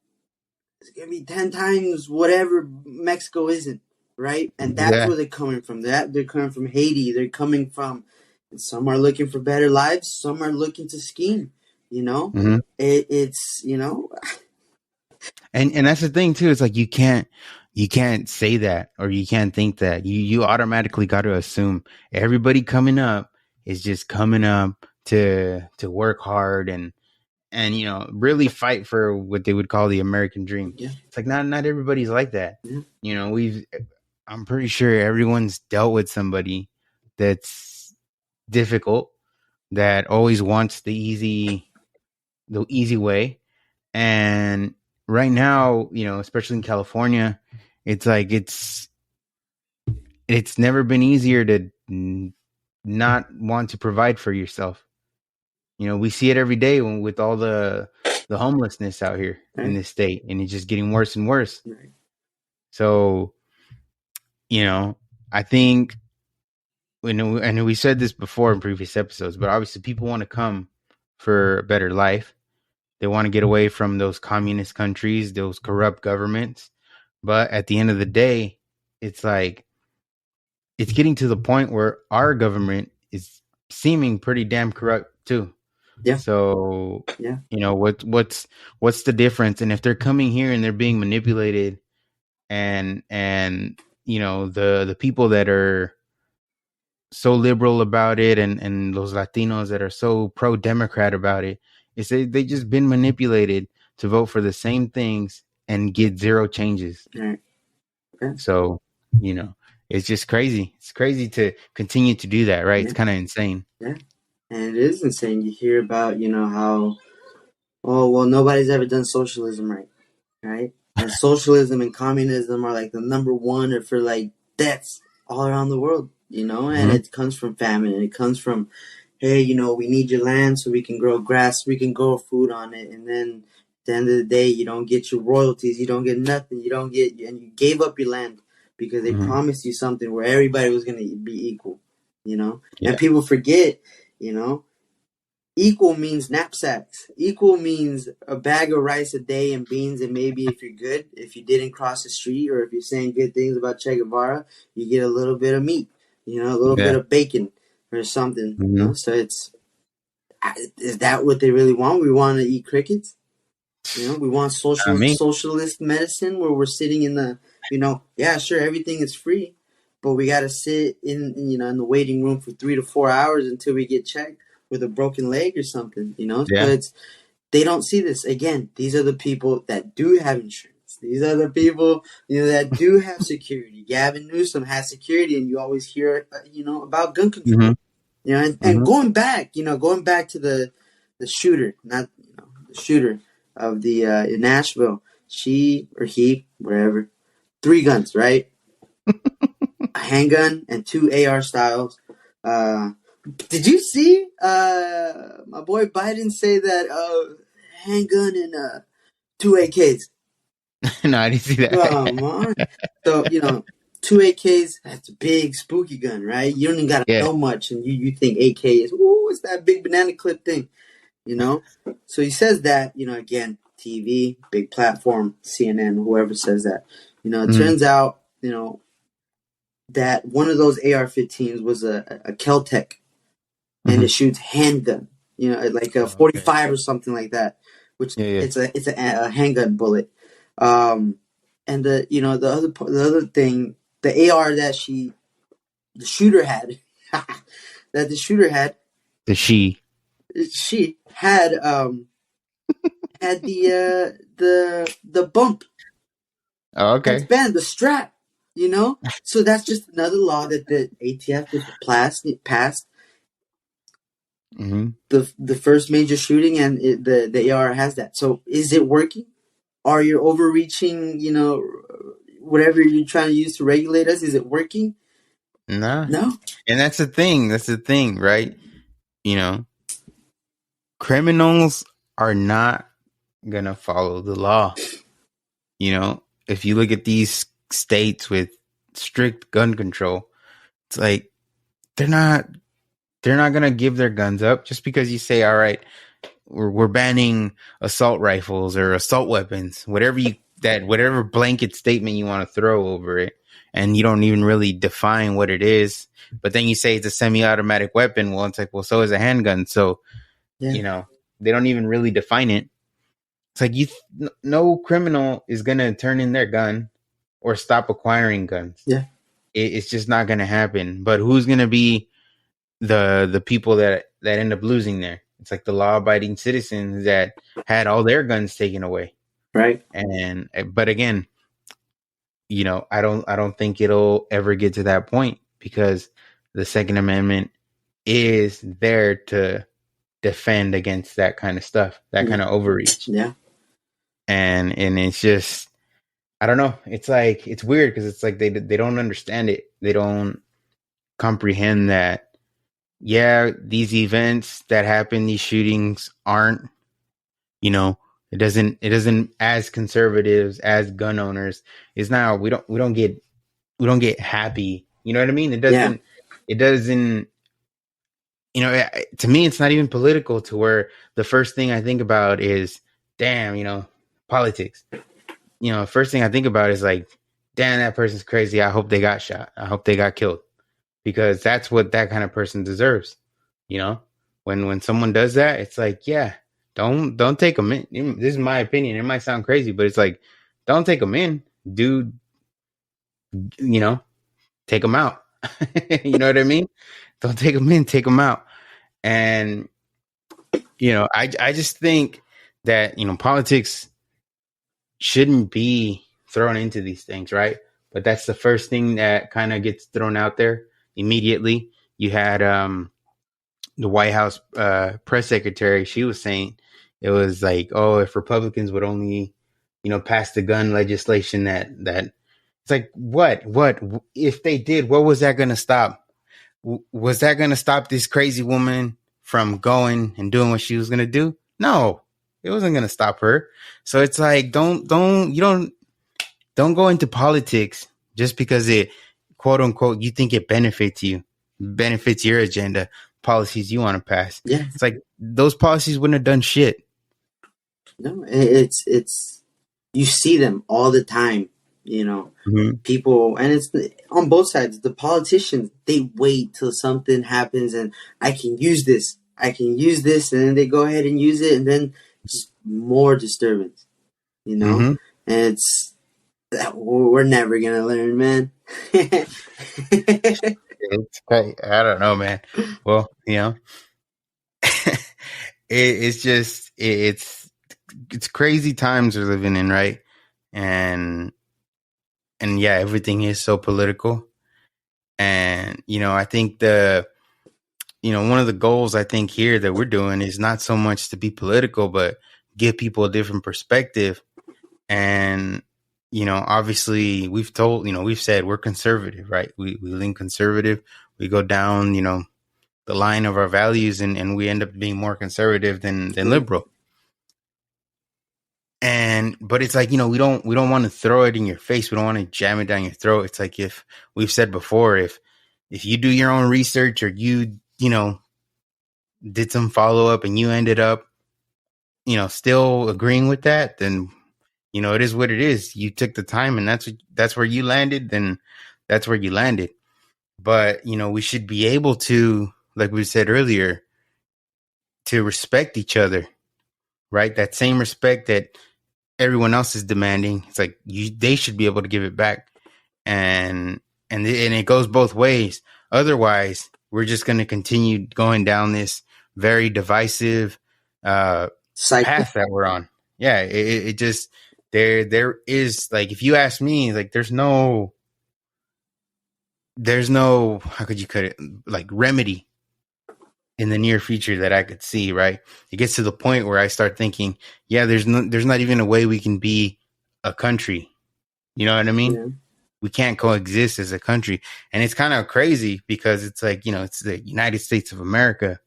it's gonna be 10 times whatever Mexico isn't, right? And that's where they're coming from. They're coming from Haiti. They're coming from, and some are looking for better lives. Some are looking to scheme. It's and that's the thing too. It's like you can't say that, or you can't think that. You automatically got to assume everybody coming up is just coming up to work hard and really fight for what they would call the American dream. Yeah. It's like not everybody's like that. Yeah. I'm pretty sure everyone's dealt with somebody that's difficult, that always wants the easy way. And right now, especially in California, it's like it's never been easier to not want to provide for yourself. We see it every day with all the homelessness out here in this state, and it's just getting worse and worse. Right. So, I think, and we said this before in previous episodes, but obviously people want to come for a better life. They want to get away from those communist countries, those corrupt governments. But at the end of the day, it's like it's getting to the point where our government is seeming pretty damn corrupt too. Yeah. So, yeah. What's the difference? And if they're coming here and they're being manipulated, and the people that are so liberal about it, and those Latinos that are so pro-Democrat about it, is they just been manipulated to vote for the same things and get zero changes. Right. Okay. So, it's just crazy. It's crazy to continue to do that, right? Yeah. It's kind of insane. Yeah. And it is insane. You hear about, how, nobody's ever done socialism right? And socialism and communism are like the number one for like deaths all around the world, and it comes from famine, and it comes from, hey, we need your land so we can grow grass, we can grow food on it, and then at the end of the day, you don't get your royalties, you don't get nothing, and you gave up your land because they promised you something where everybody was going to be equal, Yeah. And people forget, equal means knapsacks. Equal means a bag of rice a day and beans, and maybe if you're good, if you didn't cross the street, or if you're saying good things about Che Guevara, you get a little bit of meat, a little bit of bacon or something. So is that what they really want? We want to eat crickets? We want socialist medicine where we're sitting in the, sure, everything is free, but we got to sit in the waiting room for 3 to 4 hours until we get checked with a broken leg or something, So they don't see this. Again, these are the people that do have insurance. These are the people, that do have security. Gavin Newsom has security, and you always hear, about gun control. And going back to the shooter, not the shooter of the in Nashville, she or he, wherever, 3 guns, right? A handgun and 2 AR styles. Did you see my boy Biden say that handgun and 2 AKs? No, I didn't see that. Come on. So, 2 AKs, that's a big spooky gun, right? You don't even got to know much, and you think AK is, it's that big banana clip thing, So he says that, again, TV, big platform, CNN, whoever says that. It turns out, that one of those AR-15s was a Kel-Tec. And it shoots handgun, like a 45 or something like that, which it's a handgun bullet. And the other thing, the AR that the shooter had she had had the bump. Oh, okay. It's banned, the strap, So that's just another law that the ATF just passed. The first major shooting, and the AR has that. So is it working? Are you overreaching, whatever you're trying to use to regulate us? Is it working? No. No. And that's the thing, right? Criminals are not going to follow the law. If you look at these states with strict gun control, it's like they're not going to give their guns up just because you say, all right, we're banning assault rifles or assault weapons, whatever you that whatever blanket statement you want to throw over it, and you don't even really define what it is. But then you say it's a semi-automatic weapon. Well, it's like, well, so is a handgun. So, they don't even really define it. It's like no criminal is gonna turn in their gun or stop acquiring guns. Yeah, it's just not gonna happen. But who's gonna be the people that end up losing there? It's like the law-abiding citizens that had all their guns taken away. right. But again, I don't think it'll ever get to that point, because the Second Amendment is there to defend against that kind of stuff, that kind of overreach. Yeah. And it's just, I don't know. It's like, it's weird because it's like they don't understand it. They don't comprehend that, yeah, these events that happen, these shootings aren't, it doesn't, as conservatives, as gun owners, is now we don't get happy. You know what I mean? It doesn't, to me, it's not even political, to where the first thing I think about is, damn, politics. First thing I think about is like, damn, that person's crazy. I hope they got shot. I hope they got killed, because that's what that kind of person deserves. When someone does that, it's like, yeah, don't take them in. This is my opinion. It might sound crazy, but it's like, don't take them in, dude. Take them out. You know what I mean? Don't take them in, take them out. And, I just think that, politics shouldn't be thrown into these things, right? But that's the first thing that kind of gets thrown out there immediately. You had the White House press secretary. She was saying it was like, oh, if Republicans would only, pass the gun legislation that it's like, what if they did, what was that going to stop? Was that going to stop this crazy woman from going and doing what she was going to do? No, it wasn't going to stop her. So it's like, don't go into politics just because it, quote unquote, you think it benefits you, benefits your agenda, policies you want to pass. Yeah. It's like, those policies wouldn't have done shit. No, it's you see them all the time, people, and it's on both sides. The politicians, they wait till something happens and I can use this, and then they go ahead and use it, and then just more disturbance, and it's, we're never gonna learn, man. It's crazy. I don't know, man. Well, it's just, it's crazy times we're living in, right? And yeah, everything is so political. And I think one of the goals I think here that we're doing is not so much to be political, but give people a different perspective. And obviously we've said we're conservative, right? We lean conservative. We go down, the line of our values, and we end up being more conservative than liberal. But it's like, we don't want to throw it in your face. We don't want to jam it down your throat. It's like, if we've said before, if you do your own research, or you did some follow up and you ended up, still agreeing with that, then, it is what it is. You took the time, and that's where you landed, then that's where you landed. But, we should be able to, like we said earlier, to respect each other, right? That same respect that everyone else is demanding. It's like, they should be able to give it back. And it goes both ways. Otherwise, we're just going to continue going down this very divisive path that we're on. Yeah, it just, there is, like, if you ask me, like, there's no, how could you cut it, like, remedy in the near future that I could see, right? It gets to the point where I start thinking, yeah, there's not even a way we can be a country. You know what I mean? Yeah. We can't coexist as a country. And it's kind of crazy, because it's like, it's the United States of America.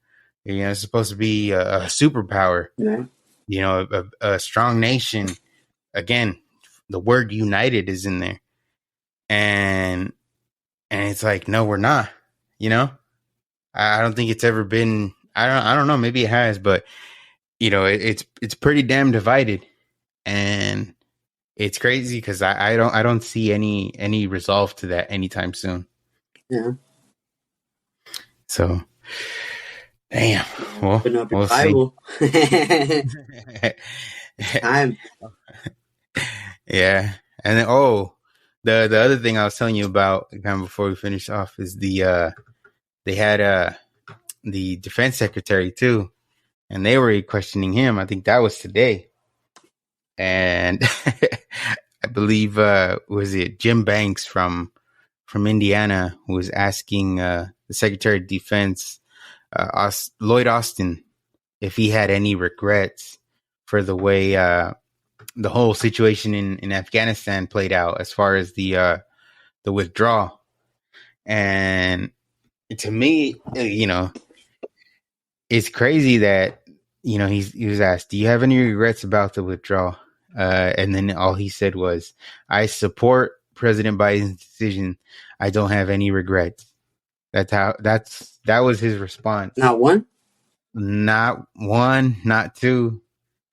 It's supposed to be a superpower, a strong nation. Again, the word united is in there. And it's like, no, we're not, I don't think it's ever been, I don't know, maybe it has, but it's pretty damn divided. And it's crazy because I don't see any resolve to that anytime soon. Yeah. So, damn. Well, Open up your we'll see. Bible. It's time. Yeah, and then the other thing I was telling you about kind of before we finish off is they had the defense secretary too, and they were questioning him. I think that was today, and I believe was it Jim Banks from Indiana who was asking the Secretary of Defense Lloyd Austin if he had any regrets for the way the whole situation in Afghanistan played out as far as the withdrawal. And to me, it's crazy that he was asked, "Do you have any regrets about the withdrawal?" And then all he said was, "I support President Biden's decision. I don't have any regrets." That was his response. Not one? Not one, not two,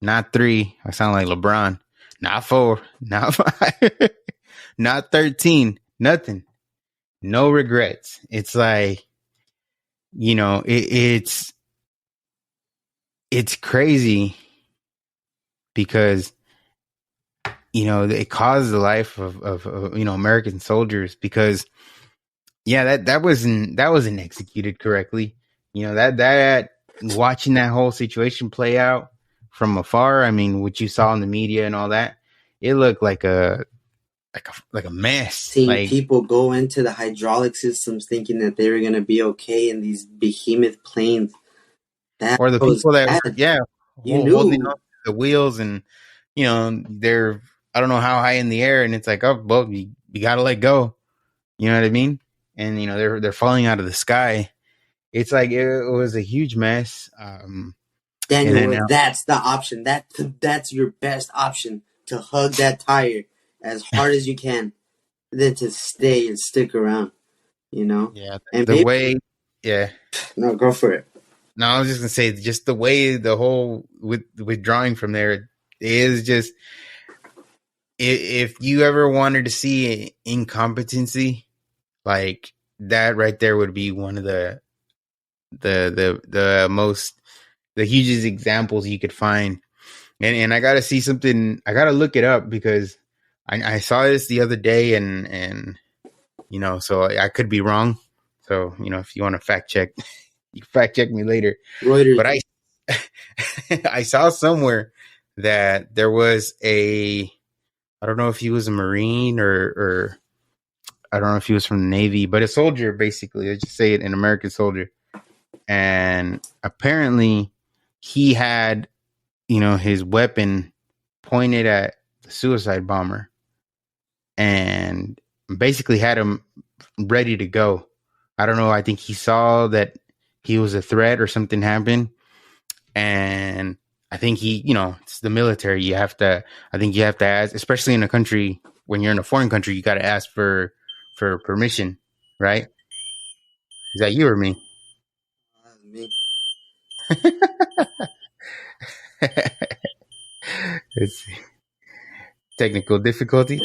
not three. I sound like LeBron. Not four, not five, not 13. Nothing. No regrets. It's like, it's crazy because it caused the life of American soldiers because that wasn't executed correctly. That watching that whole situation play out from afar, I mean, what you saw in the media and all that, it looked like a mess. Seeing people go into the hydraulic systems thinking that they were going to be okay in these behemoth planes. That or the people that bad. were holding on to the wheels, and they're, I don't know how high in the air, and it's like, oh well, you got to let go. You know what I mean? And they're falling out of the sky. It's like it was a huge mess. Daniel, that's the option. That's your best option, to hug that tire as hard as you can, than to stay and stick around. Yeah, and the way. Yeah. No, go for it. No, I was just gonna say, just the way the whole withdrawing from there is just. If you ever wanted to see incompetency, like that right there would be one of the most, the hugest examples you could find. And I gotta see something. I gotta look it up because I saw this the other day, and so I could be wrong. So if you want to fact check, you can fact check me later. Reuters. But I saw somewhere that there was I don't know if he was a Marine or I don't know if he was from the Navy, but a soldier, basically. Let's just say it, an American soldier. And apparently he had, his weapon pointed at the suicide bomber and basically had him ready to go. I don't know. I think he saw that he was a threat or something happened. And I think it's the military. I think you have to ask, especially in a country, when you're in a foreign country, you got to ask for permission, right? Is that you or me? Me. Let's see. Technical difficulty.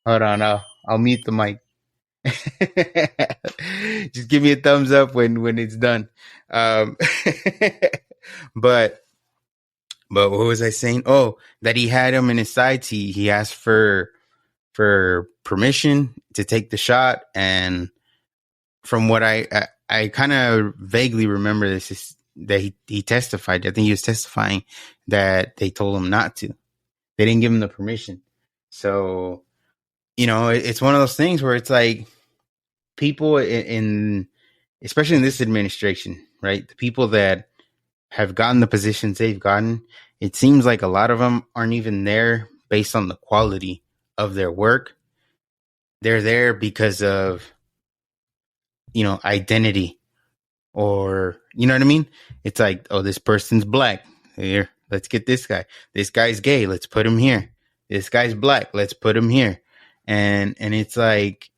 Hold on, I'll mute the mic. Just give me a thumbs up when it's done. But what was I saying? Oh, that he had him in his sights. He asked for permission to take the shot, and from what I kind of vaguely remember, this is that he testified. I think he was testifying that they told him not to. They didn't give him the permission. So, it's one of those things where it's like people especially in this administration, right? The people that have gotten the positions they've gotten, it seems like a lot of them aren't even there based on the quality of their work. They're there because of, identity, or, you know what I mean? It's like, oh, this person's black. Here, let's get this guy. This guy's gay. Let's put him here. This guy's black. Let's put him here. And it's like,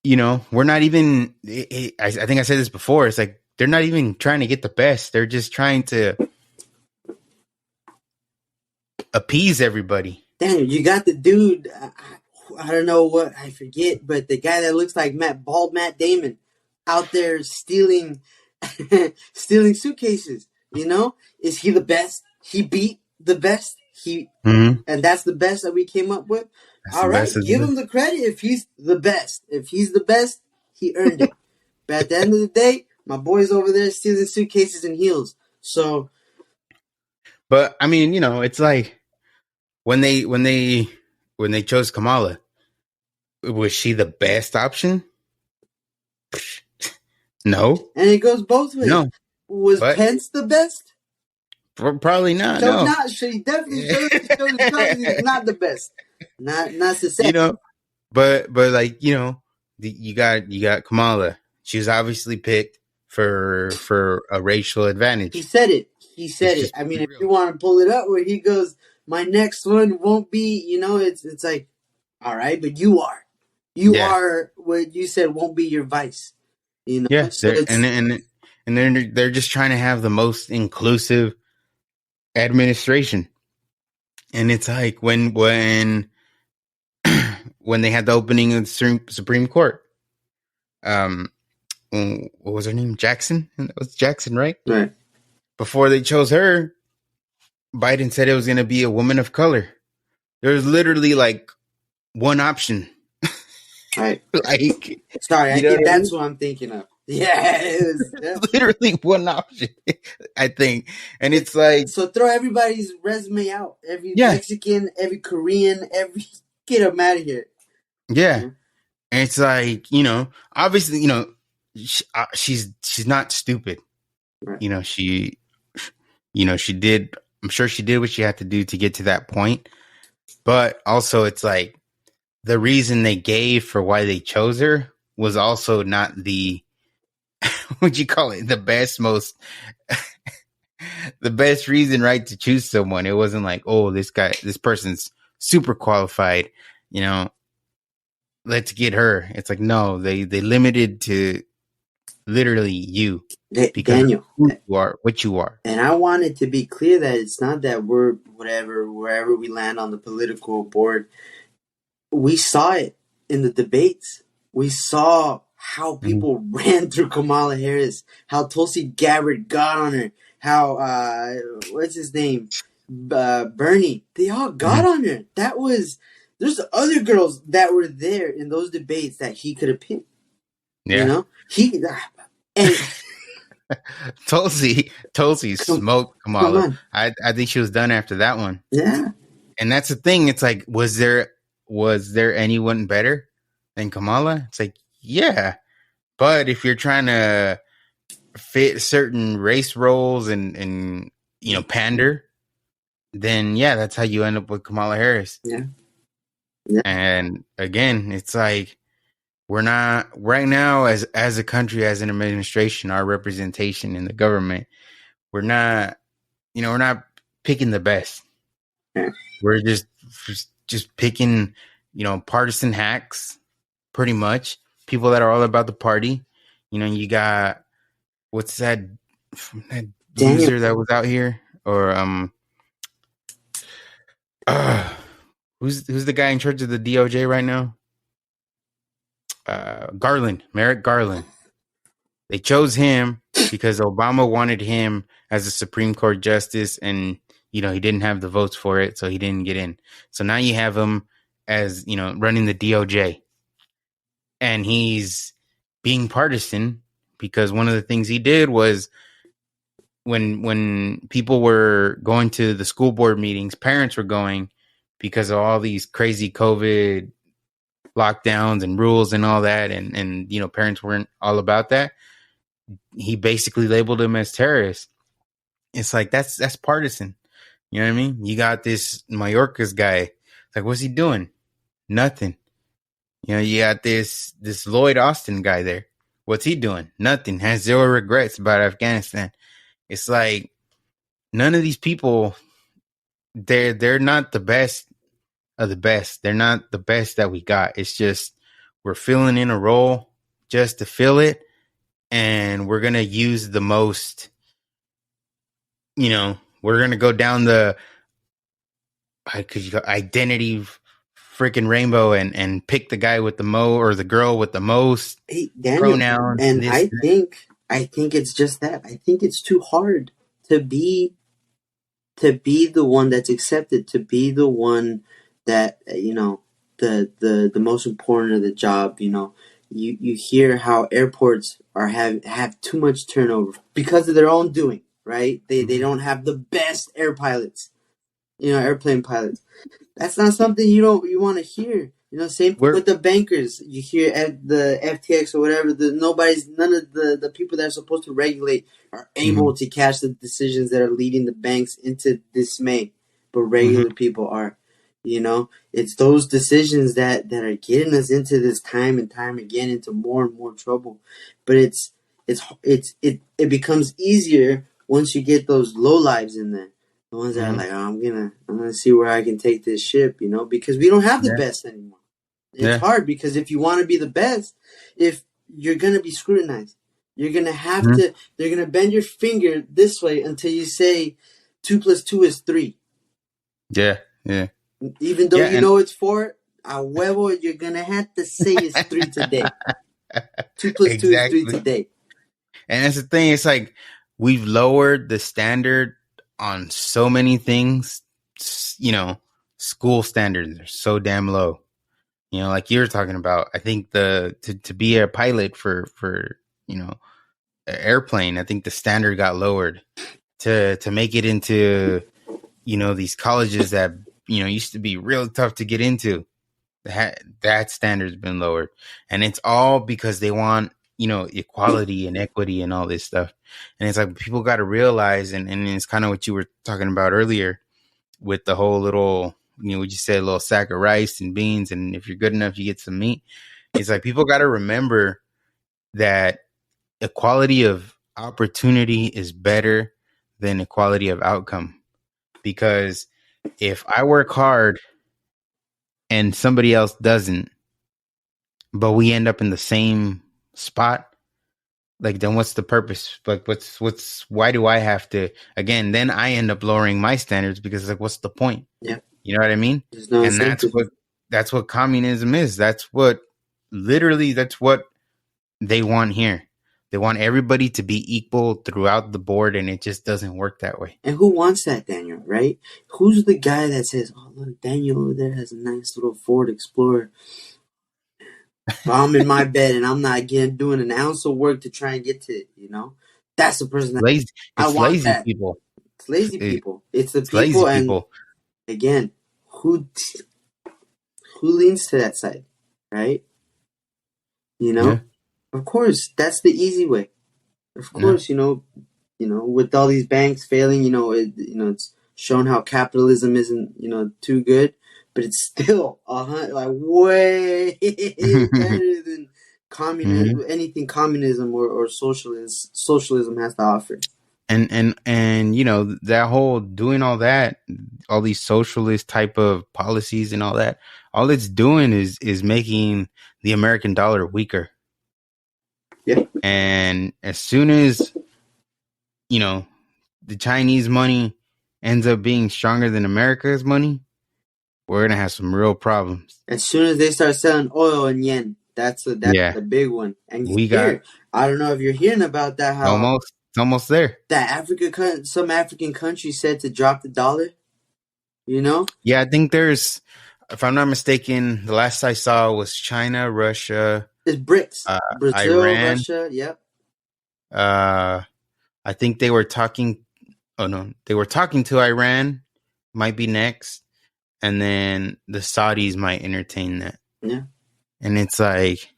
we're not even, I think I said this before. It's like, they're not even trying to get the best. They're just trying to appease everybody. Daniel, you got the dude. I don't know what I forget, but the guy that looks like bald Matt Damon, out there stealing, stealing suitcases. You know, is he the best? He beat the best. And that's the best that we came up with. That's All the right, best of give the him the credit if he's the best. If he's the best, he earned it. But at the end of the day, my boy's over there stealing suitcases and heels. So, But I mean, it's like when they chose Kamala, was she the best option? No. and it goes both ways. No. Was But Pence the best? probably not. So No. not. She definitely showed himself he's not the best. Not success. But like, you got Kamala. She was obviously picked for a racial advantage. He said it. I mean, if you want to pull it up where he goes, my next one won't be, it's like, all right, but you are. You are what you said won't be your vice. Yeah, so and they're just trying to have the most inclusive administration. And it's like when when they had the opening of the Supreme Court, what was her name? Jackson? That was Jackson, right? Right. Before they chose her, Biden said it was going to be a woman of color. There was literally like one option. Right. Like, sorry, I think that's what I'm thinking of. Yeah, it was literally one option, I think. And it's like, so throw everybody's resume out. Every Mexican, every Korean, get them out of here. Yeah. And it's like, obviously, she's not stupid. Right. She did, I'm sure she did what she had to do to get to that point. But also it's like the reason they gave for why they chose her was also not the, what'd you call it? The best, the best reason, right, to choose someone. It wasn't like, oh, this person's super qualified, let's get her. It's like, no, they limited to literally you. Because Daniel, you are what you are. And I wanted to be clear that it's not that we're wherever we land on the political board. We saw it in the debates. We saw how people ran through Kamala Harris, how Tulsi Gabbard got on her, how, what's his name? Bernie. They all got on her. There's other girls that were there in those debates that he could have picked. Yeah. And Tulsi smoked Kamala. I think she was done after that one. Yeah. And that's the thing. It's like, was there anyone better than Kamala? It's like, yeah. But if you're trying to fit certain race roles and pander, then yeah, that's how you end up with Kamala Harris. Yeah. And again, it's like, we're not right now as a country, as an administration, our representation in the government, we're not picking the best. Yeah. We're just picking, partisan hacks, pretty much. People that are all about the party. You got, what's that loser that was out here? Or who's the guy in charge of the DOJ right now? Merrick Garland. They chose him because Obama wanted him as a Supreme Court justice, and he didn't have the votes for it, so he didn't get in. So now you have him as running the DOJ, and he's being partisan because one of the things he did was when people were going to the school board meetings, parents were going because of all these crazy COVID lockdowns and rules and all that, and parents weren't all about that. He basically labeled them as terrorists. It's like that's partisan. You know what I mean? You got this Mayorkas guy. Like, what's he doing? Nothing. You got this Lloyd Austin guy there. What's he doing? Nothing. Has zero regrets about Afghanistan. It's like none of these people, they're not the best of the best. They're not the best that we got. It's just we're filling in a role just to fill it, and we're gonna use the most. We're gonna go down the Because you got identity freaking rainbow and pick the guy with the or the girl with the most Hey, Daniel, pronouns. and This, I think it's just that. I think it's too hard to be the one that's accepted, to be the one that the most important of the job. You hear how airports have too much turnover because of their own doing, right? They don't have the best airplane pilots. That's not something you want to hear. Same thing with the bankers. You hear at the FTX or whatever. None of the people that are supposed to regulate are able to catch the decisions that are leading the banks into dismay, but regular people are. It's those decisions that are getting us into this time and time again into more and more trouble. But it becomes easier once you get those low lives in there. The ones that are like, I'm gonna see where I can take this ship, because we don't have the best anymore. It's hard because if you want to be the best, if you're gonna be scrutinized, you're gonna have to. They're gonna bend your finger this way until you say 2 + 2 is 3. Yeah, yeah. Even though you know it's 4, a huevo, you're gonna have to say it's 3 today. 2 + 2 is 3 today. And that's the thing. It's like we've lowered the standard on so many things. School standards are so damn low. Like you were talking about. I think to be a pilot for an airplane, I think the standard got lowered to make it into these colleges that used to be real tough to get into. That standard's been lowered, and it's all because they want equality and equity and all this stuff. And it's like people got to realize, and it's kind of what you were talking about earlier with the whole little, what you said, a little sack of rice and beans, and if you're good enough, you get some meat. It's like people got to remember that equality of opportunity is better than equality of outcome. Because if I work hard and somebody else doesn't, but we end up in the same spot, like, then what's the purpose? Like, why do I have to, again, then I end up lowering my standards because, like, what's the point? Yeah. You know what I mean? No and that's what communism is. That's what they want here. They want everybody to be equal throughout the board, and it just doesn't work that way. And who wants that, Daniel, right? Who's the guy that says, oh, look, Daniel over there has a nice little Ford Explorer. But I'm in my bed and I'm not doing an ounce of work to try and get to it, That's the person that Lazy. I want lazy that. people. It's lazy people. It's the people. Lazy and people. Again, who leans to that side, right? Yeah. Of course, that's the easy way. Of course, with all these banks failing, it's shown how capitalism isn't, too good, but it's still way better than communism, anything communism or socialism has to offer. And that whole doing all that, all these socialist type of policies and all that, all it's doing is making the American dollar weaker. Yeah. And as soon as the Chinese money ends up being stronger than America's money, we're gonna have some real problems. As soon as they start selling oil in yen, that's the big one. And I don't know if you're hearing about that. How it's almost there. That some African country said to drop the dollar. Yeah, I think there's, if I'm not mistaken, the last I saw was China, Russia. It's BRICS. Brazil, Iran, Russia. Yep. I think they were talking. Oh no, they were talking to Iran. Might be next, and then the Saudis might entertain that. Yeah. And it's like,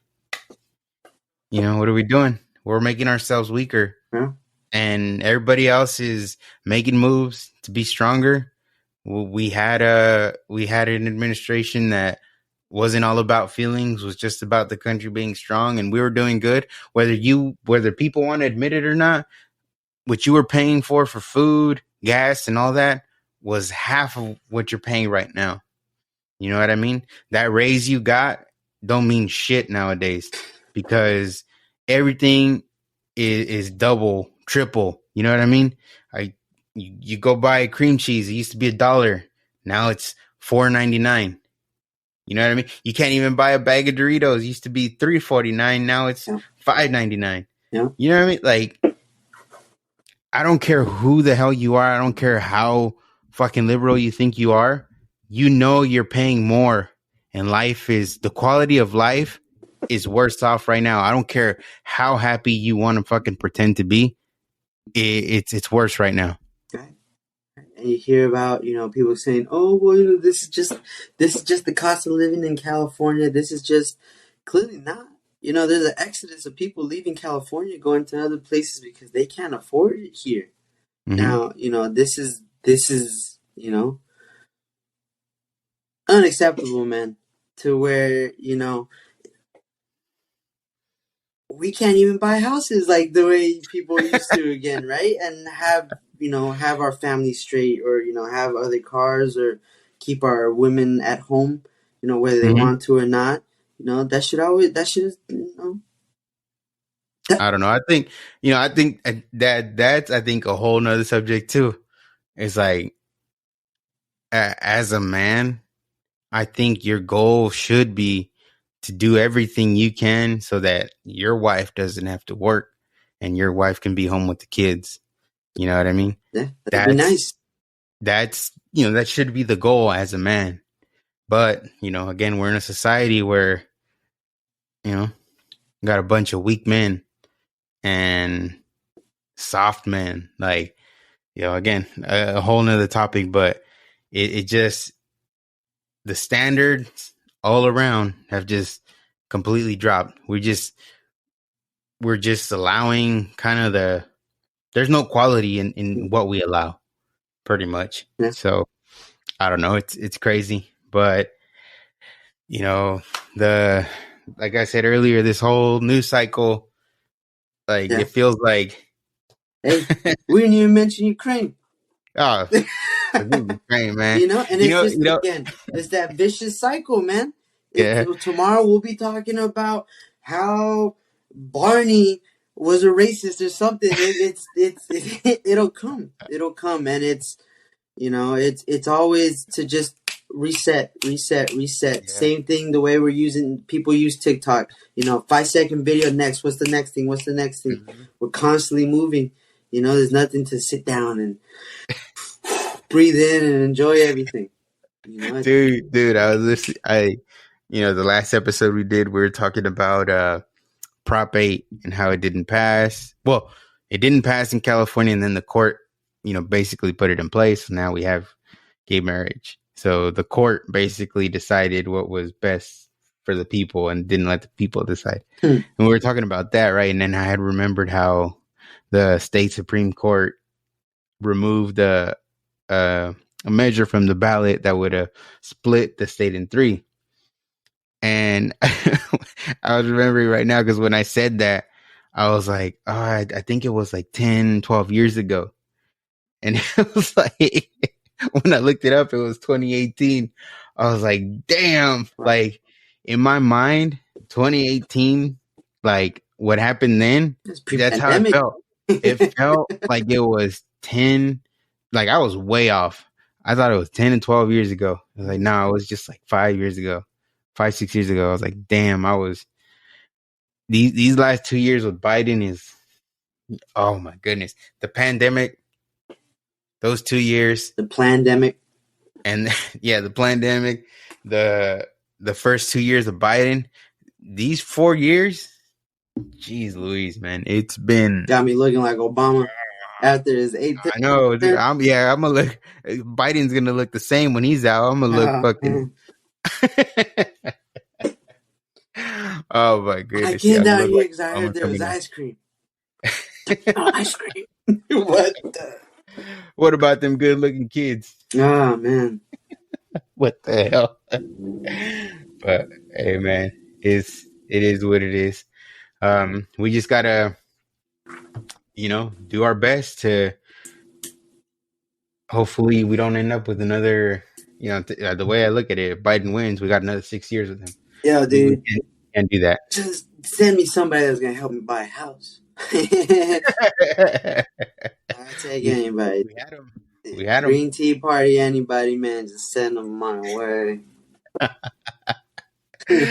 what are we doing? We're making ourselves weaker. Yeah. And everybody else is making moves to be stronger. We had an administration that wasn't all about feelings, was just about the country being strong, and we were doing good. Whether people want to admit it or not, what you were paying for food, gas, and all that was half of what you're paying right now. You know what I mean? That raise you got don't mean shit nowadays because everything is double, triple. You know what I mean? You go buy cream cheese. It used to be $1. Now it's $4.99. You know what I mean? You can't even buy a bag of Doritos. It used to be $3.49. Now it's $5.99. Yeah. You know what I mean? Like, I don't care who the hell you are. I don't care how fucking liberal you think you are. You know you're paying more, and the quality of life is worse off right now. I don't care how happy you want to fucking pretend to be. It's worse right now. Right. And you hear about, people saying, "Oh, well, this is just the cost of living in California. This is just clearly not." There's an exodus of people leaving California, going to other places because they can't afford it here. Mm-hmm. Now, this is unacceptable, man. To where we can't even buy houses like the way people used to again, right? And have our family straight, or have other cars, or keep our women at home, whether they want to or not. That should I don't know. I think that's a whole nother subject too. It's like, as a man, I think your goal should be to do everything you can so that your wife doesn't have to work and your wife can be home with the kids. You know what I mean? Yeah, that'd be nice. That should be the goal as a man. But, again, we're in a society where, got a bunch of weak men and soft men. Like, again, a whole nother topic, but it just, the standards all around have just completely dropped. We're just allowing kind of there's no quality in what we allow, pretty much. Yeah. So I don't know. It's crazy, but like I said earlier, this whole news cycle, like, it feels like, hey, we didn't even mention Ukraine. Oh, Ukraine, man. And it's again, it's that vicious cycle, man. Tomorrow we'll be talking about how Barney was a racist or something. It'll come, and it's always to just reset. Yeah. Same thing the way people use TikTok. 5-second video, next. What's the next thing? Mm-hmm. We're constantly moving. There's nothing to sit down and breathe in and enjoy everything. Dude, I was listening. The last episode we did, we were talking about Prop 8 and how it didn't pass. Well, it didn't pass in California, and then the court, basically put it in place. Now we have gay marriage. So the court basically decided what was best for the people and didn't let the people decide. And we were talking about that, right? And then I had remembered how the state Supreme Court removed a measure from the ballot that would have split the state in 3. And I was remembering right now, because when I said that, I was like, oh, I think it was like 10, 12 years ago. And it was like, when I looked it up, it was 2018. I was like, damn, like, in my mind, 2018, like, what happened then, that's how it felt. It felt like it was 10, like, I was way off. I thought it was 10 and 12 years ago. I was like, no, it was just like 5 years ago, 5-6 years ago. I was like, damn, these last 2 years with Biden is, oh my goodness. The pandemic, those 2 years. The pandemic. And yeah, the pandemic, the first 2 years of Biden, these 4 years, geez Louise, man, it's been. Got me looking like Obama after his 8th. I know, dude. I'm gonna look. Biden's gonna look the same when he's out. I'm gonna look fucking. Oh my goodness! I came down here because I heard there was ice cream. Ice cream. What about them good-looking kids? Oh man, what the hell? But hey, man, it is what it is. We just gotta, do our best to. Hopefully, we don't end up with another. The way I look at it, if Biden wins, we got another 6 years with him. Yeah, dude. We can't do that. Just send me somebody that's gonna help me buy a house. I'll take anybody. We had him. We had them. Green tea party, anybody, man, just send them my way. Oh,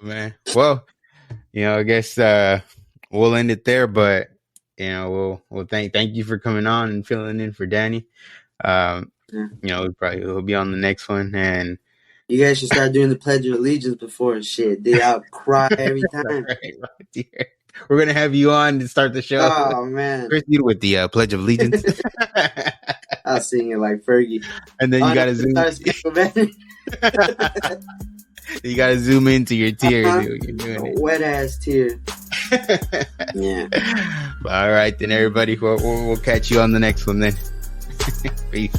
man. Well, I guess we'll end it there, but we'll thank you for coming on and filling in for Danny. We'll be on the next one, and you guys should start doing the Pledge of Allegiance before shit. I'll cry every time. Right. We're gonna have you on to start the show. Oh man, Chris, you with the Pledge of Allegiance. I'll sing it like Fergie. And then you gotta zoom. You gotta zoom into your tears. You're doing it. Wet ass tear. Yeah. All right, then, everybody. We'll catch you on the next one then. Peace.